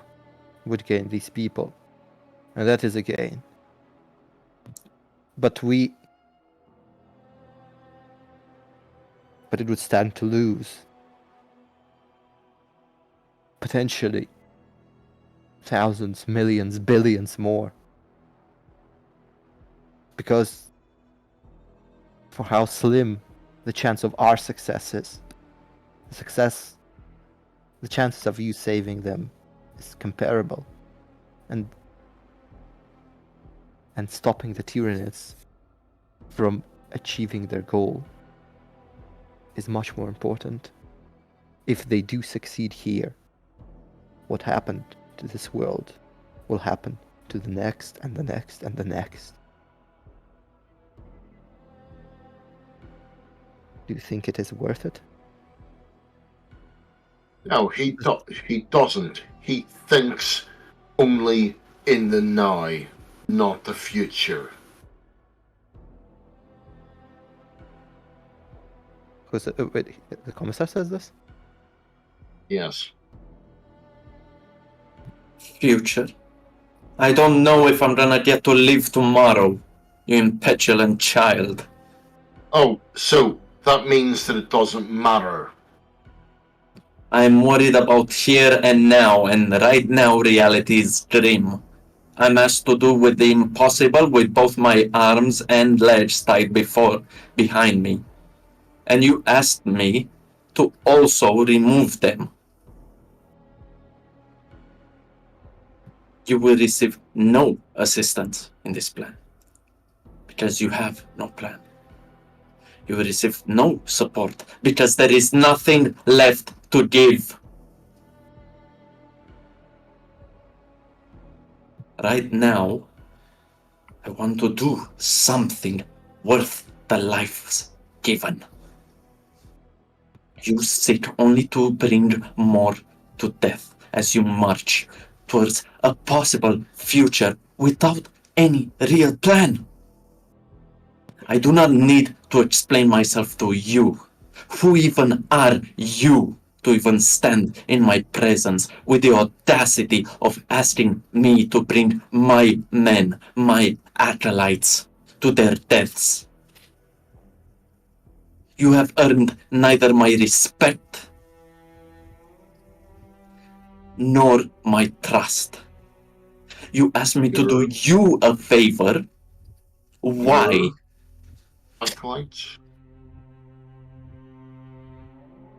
would gain these people, and that is a gain. But it would stand to lose. Potentially thousands, millions, billions more. Because for how slim the chance of our success is, the chances of you saving them is comparable. And stopping the Tyranids from achieving their goal is much more important. If they do succeed here, what happened to this world will happen to the next and the next and the next. Do you think it is worth it? No, he doesn't. He thinks only in the now, not the future. Because wait, the commissar says this? Yes. Future. I don't know if I'm gonna get to live tomorrow, you petulant child. Oh, so that means that it doesn't matter. I'm worried about here and now, and right now reality is grim. I'm asked to do with the impossible with both my arms and legs tied behind me. And you asked me to also remove them. You will receive no assistance in this plan, because you have no plan. You will receive no support, because there is nothing left to give. Right now, I want to do something worth the lives given. You seek only to bring more to death as you march towards a possible future without any real plan. I do not need to explain myself to you. Who even are you to even stand in my presence with the audacity of asking me to bring my men, my acolytes, to their deaths? You have earned neither my respect nor my trust. You asked me to do you a favor. Why? Acolytes?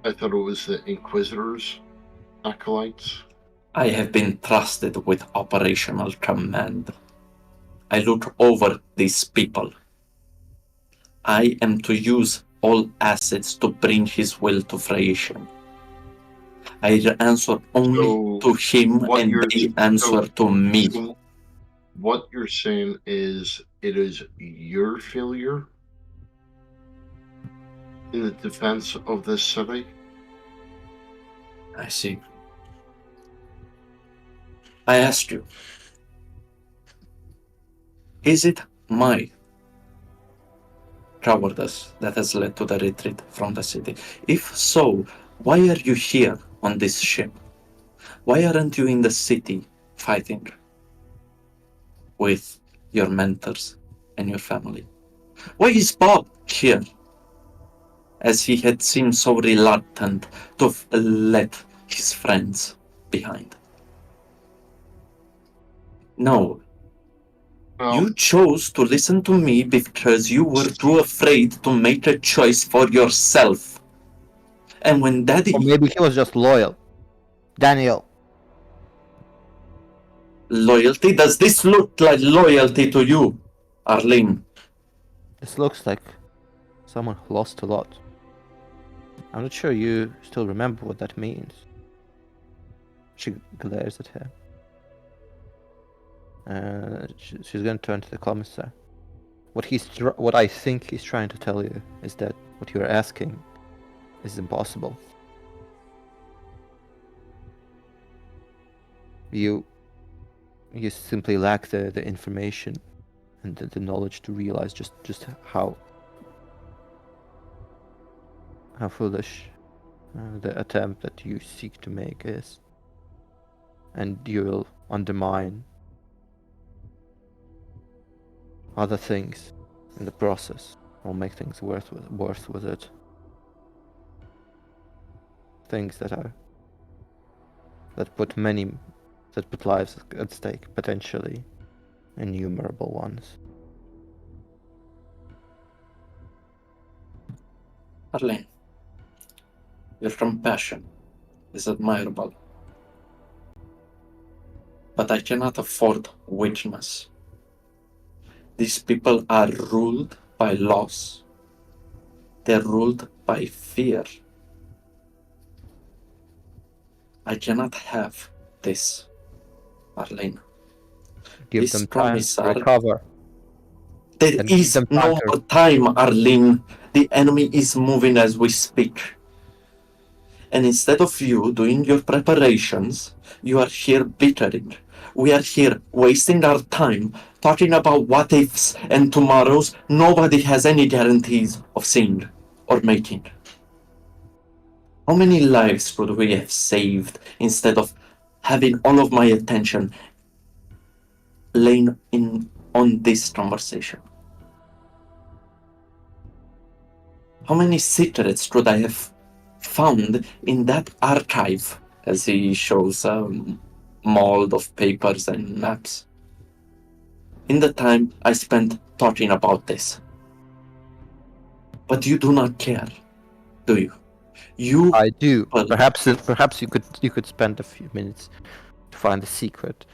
I thought it was the Inquisitors' acolytes. I have been trusted with operational command. I look over these people. I am to use all assets to bring his will to fruition. I answer only to him, and they answer to me. So what you're saying is it is your failure in the defense of this city? I see. I ask you, is it my cowardice that has led to the retreat from the city? If so, why are you here on this ship? Why aren't you in the city fighting with your mentors and your family? Why is Bob here, as he had seemed so reluctant to let his friends behind? No. You chose to listen to me because you were too afraid to make a choice for yourself. And when Daddy... Or maybe he was just loyal. Daniel. Loyalty? Does this look like loyalty to you, Arlene? This looks like someone who lost a lot. I'm not sure you still remember what that means. She glares at her. She's going to turn to the commissar. What I think he's trying to tell you is that what you're asking is impossible. You simply lack the information and the knowledge to realize just how foolish the attempt that you seek to make is, and you will undermine other things in the process, or make things worse with it. Things that put lives at stake, potentially innumerable ones. Arlene, your compassion is admirable, but I cannot afford weakness. These people are ruled by loss. They're ruled by fear. I cannot have this, Arlene. Give them time to recover. There is no time, Arlene. The enemy is moving as we speak. And instead of you doing your preparations, you are here bickering. We are here wasting our time talking about what ifs and tomorrows nobody has any guarantees of seeing or making. How many lives could we have saved instead of having all of my attention laying on this conversation? How many secrets could I have found in that archive, as he shows a mold of papers and maps? in the time I spent talking about this. But you do not care, do you? You I do. Well- Perhaps you could spend a few minutes to find the secret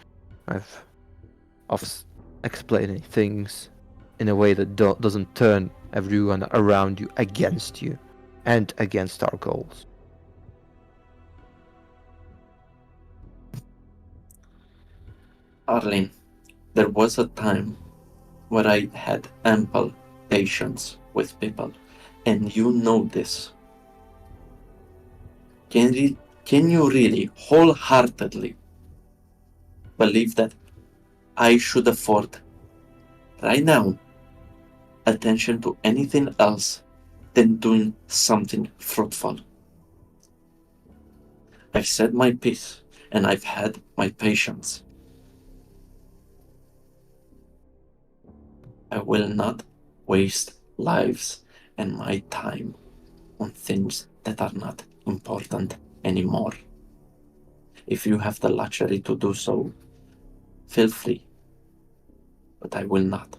of explaining things in a way that doesn't turn everyone around you against you and against our goals. Arlene, there was a time where I had ample patience with people, and you know this. Can you really wholeheartedly believe that I should afford right now attention to anything else than doing something fruitful? I've said my piece and I've had my patience. I will not waste lives and my time on things that are not important anymore. If you have the luxury to do so, feel free, but I will not.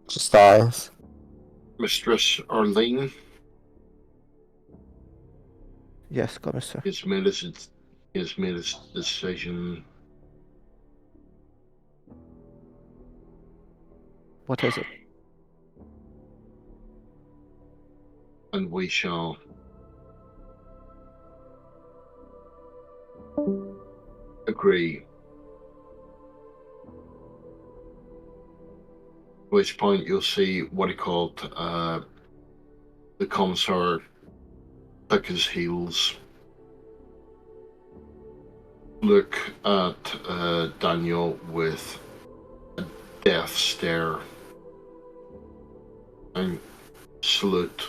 Styles. Mistress Arlene Yes, Commissar. has made his decision, What is it? and we shall agree. At which point you'll see what he called the commissar tuck his heels, look at Daniel with a death stare, and salute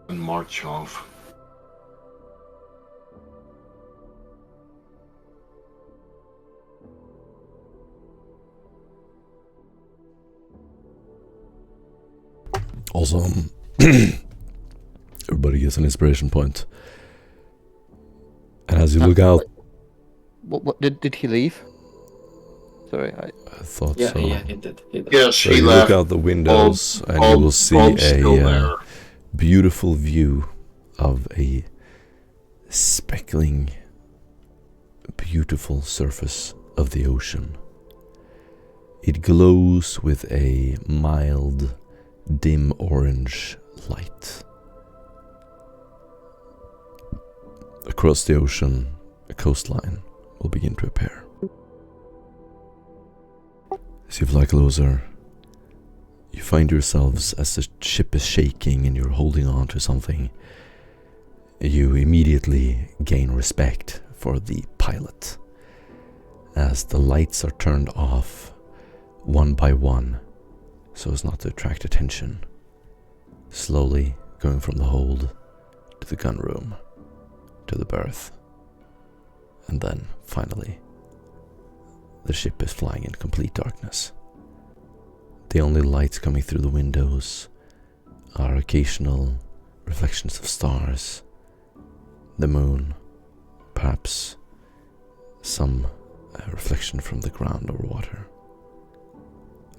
and march off. Also, everybody gets an inspiration point. And as you look out... What did he leave? Sorry, I thought Yeah, so. yeah, he did. Yes, So he you left. look out the windows and you will see Bob's still a there. beautiful view of a speckling, beautiful surface of the ocean. It glows with a mild, dim orange light. Across the ocean, a coastline will begin to appear. As you fly closer, you find yourselves, as the ship is shaking and you're holding on to something, you immediately gain respect for the pilot. As the lights are turned off one by one, so as not to attract attention, slowly going from the hold to the gun room, to the berth, and then finally the ship is flying in complete darkness. The only lights coming through the windows are occasional reflections of stars, the moon, perhaps some reflection from the ground or water.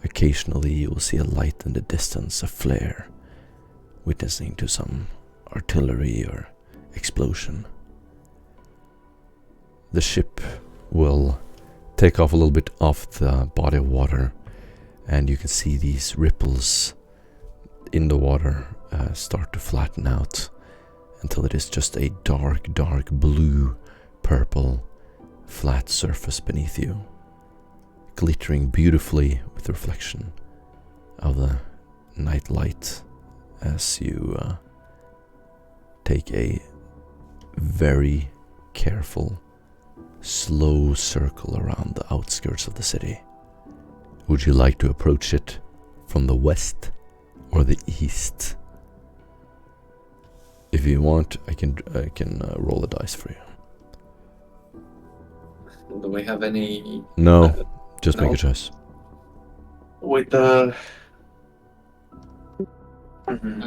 Occasionally you will see a light in the distance, a flare, witnessing to some artillery or explosion. The ship will take off a little bit off the body of water, and you can see these ripples in the water start to flatten out until it is just a dark, dark blue, purple, flat surface beneath you, glittering beautifully with the reflection of the night light as you take a very careful, slow circle around the outskirts of the city. Would you like to approach it from the west or the east? If you want, I can roll a dice for you. Do we have any? No, just make no. a choice. With the.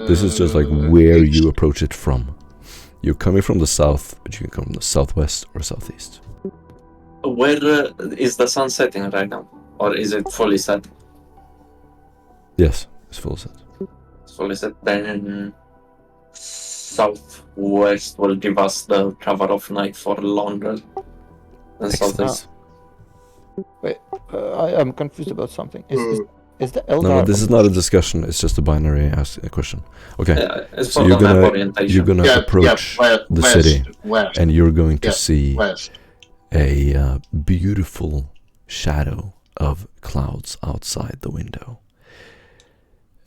This is just like where you approach it from. You're coming from the south, but you can come from the southwest or southeast. Where is the sun setting right now? Or is it fully set? Yes, it's full set. It's fully set. Then southwest will give us the cover of night for longer than Excellent. southeast. I am confused about something. Is the Eldar... No, this is not a discussion. It's just a binary question. Okay, It's so for you're the map gonna orientation. approach the city, and you're going to see a beautiful shadow of clouds outside the window.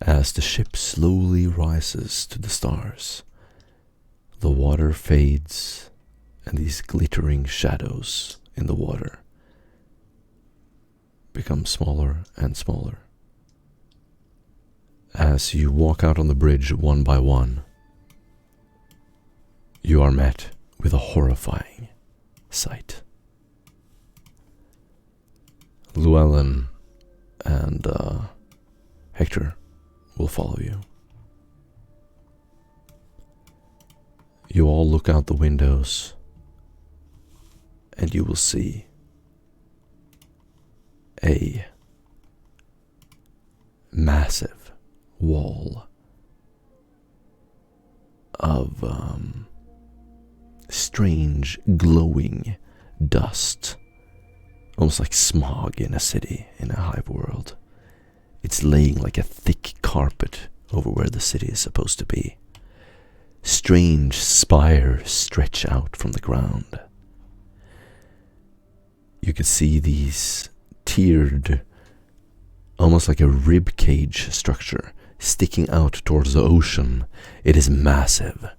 As the ship slowly rises to the stars, the water fades, and these glittering shadows in the water become smaller and smaller. As you walk out on the bridge one by one, you are met with a horrifying sight. Llewellyn and Hector will follow you. You all look out the windows, and you will see a massive wall of strange glowing dust, almost like smog in a city, in a hive world. It's laying like a thick carpet over where the city is supposed to be. Strange spires stretch out from the ground. You can see these tiered, almost like a rib cage structure, sticking out towards the ocean. It is massive.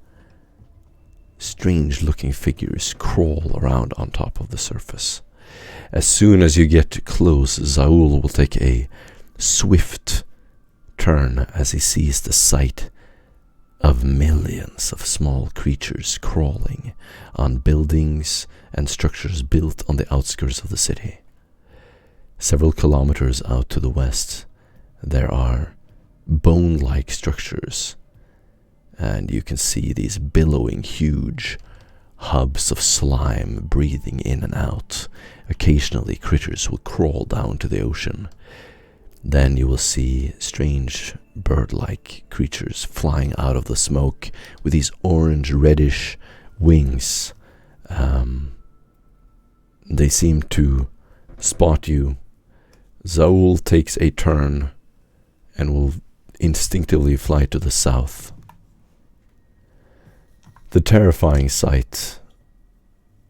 Strange looking figures crawl around on top of the surface. As soon as you get close, Zaul will take a swift turn as he sees the sight of millions of small creatures crawling on buildings and structures built on the outskirts of the city. Several kilometers out to the west, there are bone-like structures, and you can see these billowing huge hubs of slime breathing in and out. Occasionally critters will crawl down to the ocean. Then you will see strange bird-like creatures flying out of the smoke with these orange-reddish wings. They seem to spot you. Zaul takes a turn and will instinctively fly to the south. The terrifying sight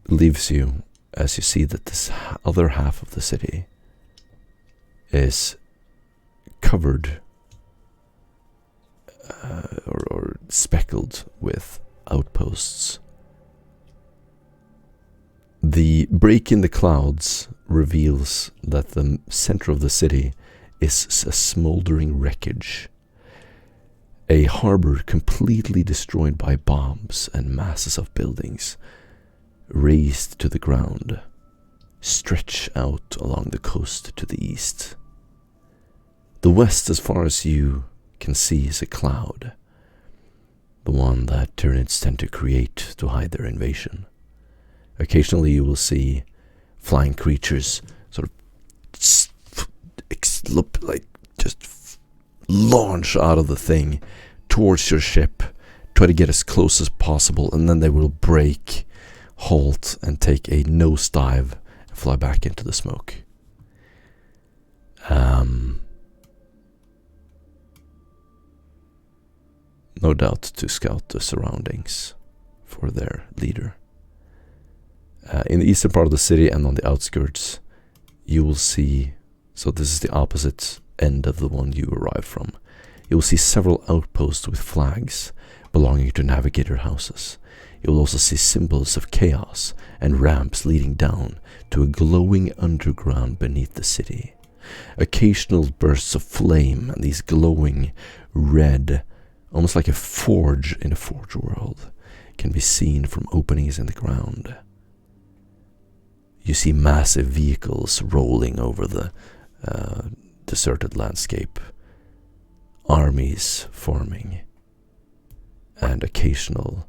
leaves you as you see that this other half of the city is covered or speckled with outposts. The break in the clouds reveals that the center of the city is a smoldering wreckage. A harbor completely destroyed by bombs and masses of buildings razed to the ground stretch out along the coast to the east. The west, as far as you can see, is a cloud, the one that Tyranids tend to create to hide their invasion. Occasionally you will see flying creatures sort of just launch out of the thing towards your ship, try to get as close as possible, and then they will break, halt, and take a nosedive and fly back into the smoke. No doubt to scout the surroundings for their leader. In the eastern part of the city and on the outskirts, you will see, so this is the opposite end of the one you arrived from, you will see several outposts with flags belonging to navigator houses. You will also see symbols of chaos and ramps leading down to a glowing underground beneath the city. Occasional bursts of flame and these glowing red, almost like a forge in a forge world, can be seen from openings in the ground. You see massive vehicles rolling over the deserted landscape, armies forming, and occasional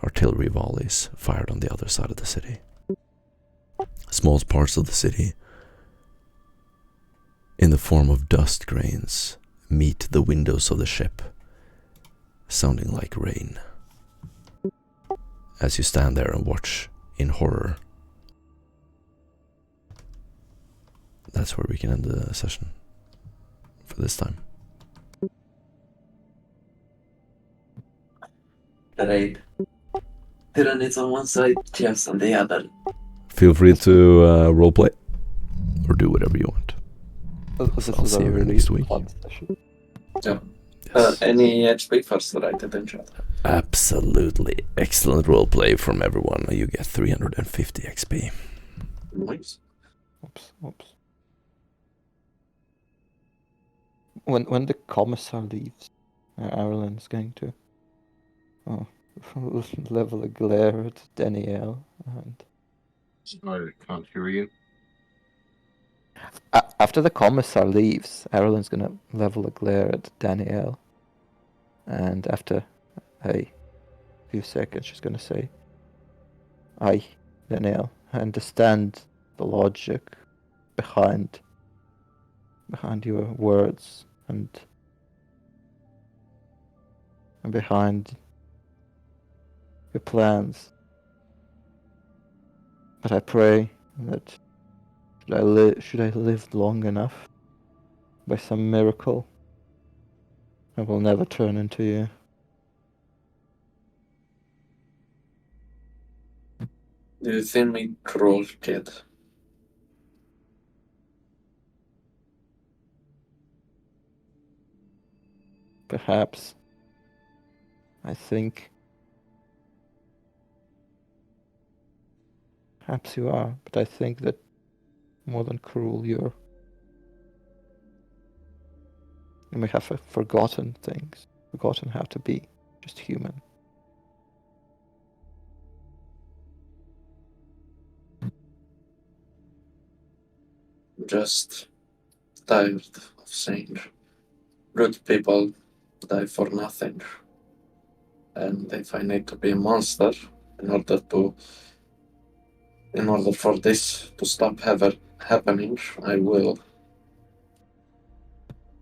artillery volleys fired on the other side of the city. Small parts of the city, in the form of dust grains, meet the windows of the ship, sounding like rain. As you stand there and watch in horror, that's where we can end the session for this time. Right. Tyranids on one side, Chefs on the other. Feel free to roleplay or do whatever you want. This I'll was see a you really next week. fun session. Yeah. Yes. Any HP first, write it in chat. Absolutely excellent roleplay from everyone. You get 350 XP. Nice. Oops. When the commissar leaves, Ireland's going to level a glare at Danielle, and Sorry, I can't hear you. after the commissar leaves, Ireland's gonna level a glare at Danielle, and after a few seconds, she's gonna say, "I, Danielle, I understand the logic behind your words and behind your plans. But I pray that should I live long enough, by some miracle, I will never turn into you." Do you think me cruel, kid? Perhaps. I think. Perhaps you are, but I think that more than cruel, you may have forgotten things, forgotten how to be just human. Just tired of saying good people die for nothing. And if I need to be a monster in order for this to stop happening, I will.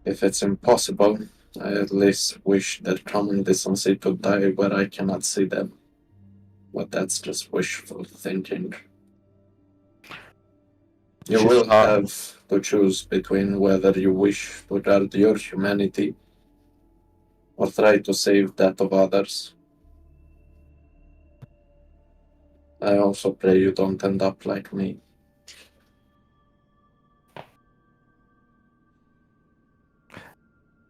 If it's impossible, I at least wish that common decency to die where I cannot see them. But that's just wishful thinking. You She's will hard. have to choose between whether you wish to guard your humanity or try to save that of others. I also pray you don't end up like me.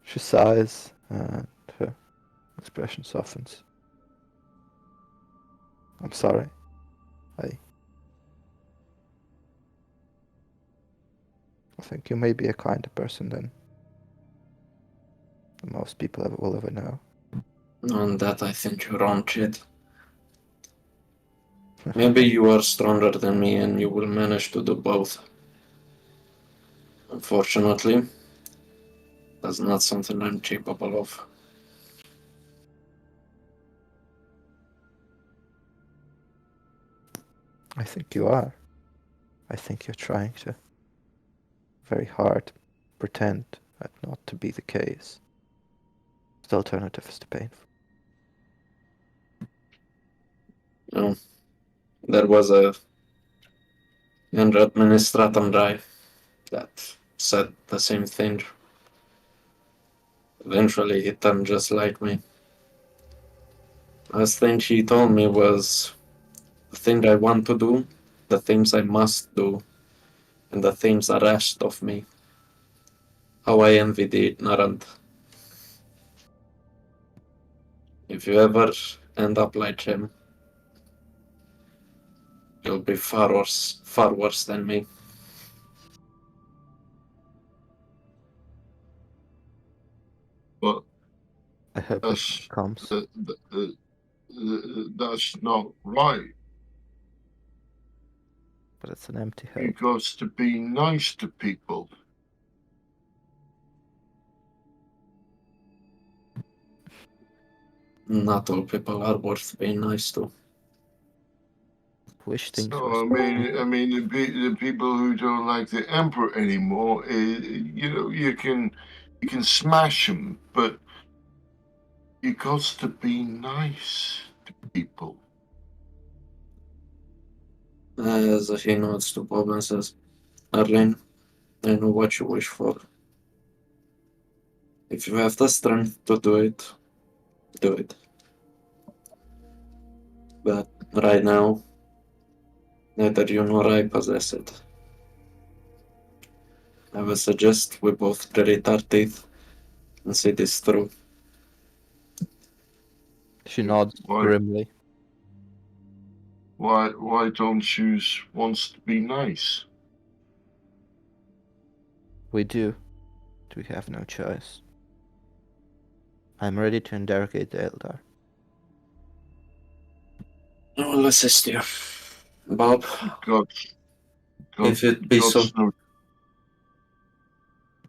She sighs, and her expression softens. I'm sorry. I think you may be a kinder person than most people will ever know. On that, I think you're wrong, kid. Maybe you are stronger than me and you will manage to do both. Unfortunately, that's not something I'm capable of. I think you are. I think you're trying to very hard pretend that not to be the case. The alternative is too painful. No. There was a under administratum guy that said the same thing. Eventually, he turned just like me. Last thing he told me was the thing I want to do, the things I must do, and the things are asked of me. How I envy the ignorant. If you ever end up like him, you'll be far worse than me. But I hope that's it comes. that's not right. But it's an empty hope. You got to be nice to people. Not all people are worth being nice to. Wish things So were I mean, the people who don't like the emperor anymore, you can smash them, but you got to be nice to people. As he nods to Bob and says, Arlene, I know what you wish for. If you have the strength to do it, do it. But right now, neither you nor I possess it. I would suggest we both grit our teeth and see this through. She nods Why? grimly. Why don't you want to be nice? We do. We have no choice. I'm ready to interrogate the Eldar. I will assist you. Bob, God, if you'd be so no,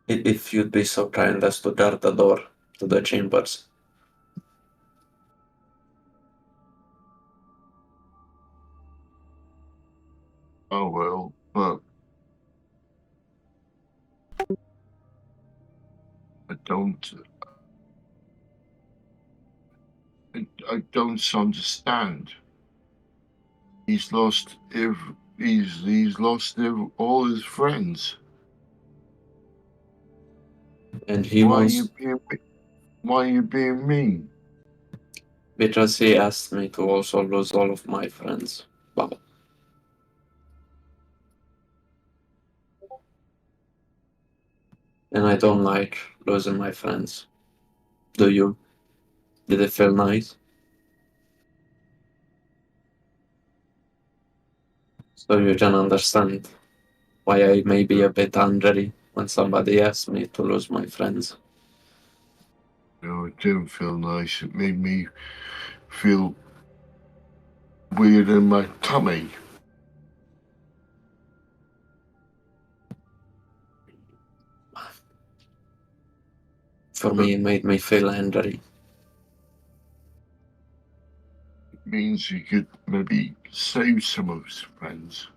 if you'd be so kind as to guard the door to the chambers. oh well, but I don't understand. He's lost all his friends. And he Why wants are you being mean? because he asked me to also lose all of my friends. Bob. And I don't like losing my friends. Do you? Did it feel nice? So you can understand why I may be a bit angry when somebody asks me to lose my friends. No, it didn't feel nice. It made me feel weird in my tummy. For me, it made me feel angry. It means you could maybe save some of his friends.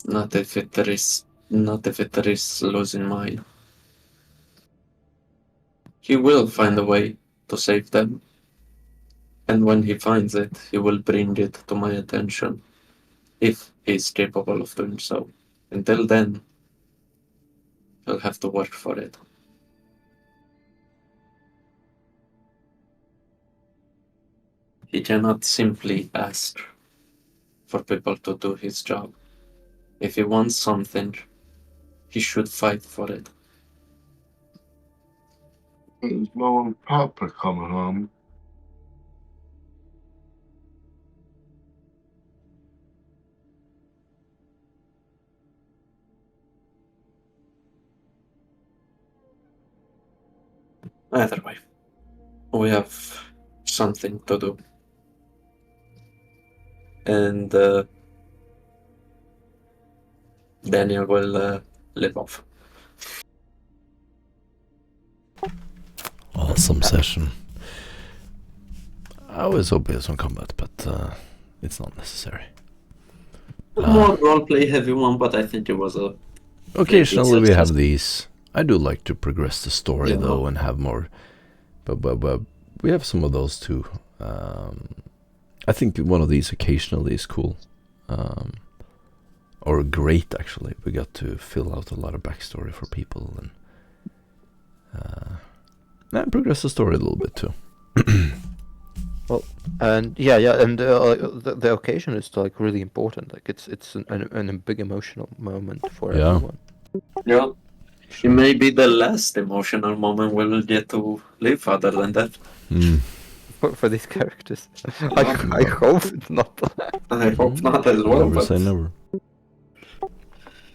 Not if it risks losing mine. He will find a way to save them. And when he finds it, he will bring it to my attention, if he is capable of doing so. Until then, he'll have to work for it. He cannot simply ask for people to do his job. If he wants something, he should fight for it. His mom and papa coming home. Either way, we have something to do. And Daniel will live off. Awesome session. I always hope we have some combat, but it's not necessary. More roleplay heavy one, but I think it was a... Occasionally we have these. I do like to progress the story though and have more, but we have some of those too. I think one of these occasionally is cool, or great actually. We got to fill out a lot of backstory for people and progress the story a little bit too. Well, and and the occasion is like really important. Like it's a big emotional moment for everyone. Yeah. It may be the last emotional moment we'll get to live other than that. For these characters. I hope it's not. I hope not as well. Never But say never.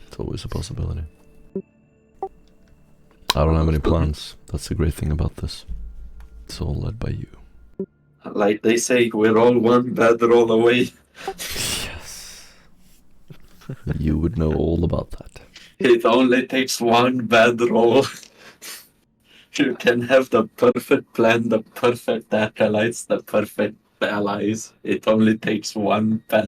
It's always a possibility. I don't have any plans. That's the great thing about this. It's all led by you. like they say, we're all one bad roll away. Yes. You would know all about that. It only takes one bad roll. You can have the perfect plan, the perfect acolytes, the perfect allies. It only takes one bad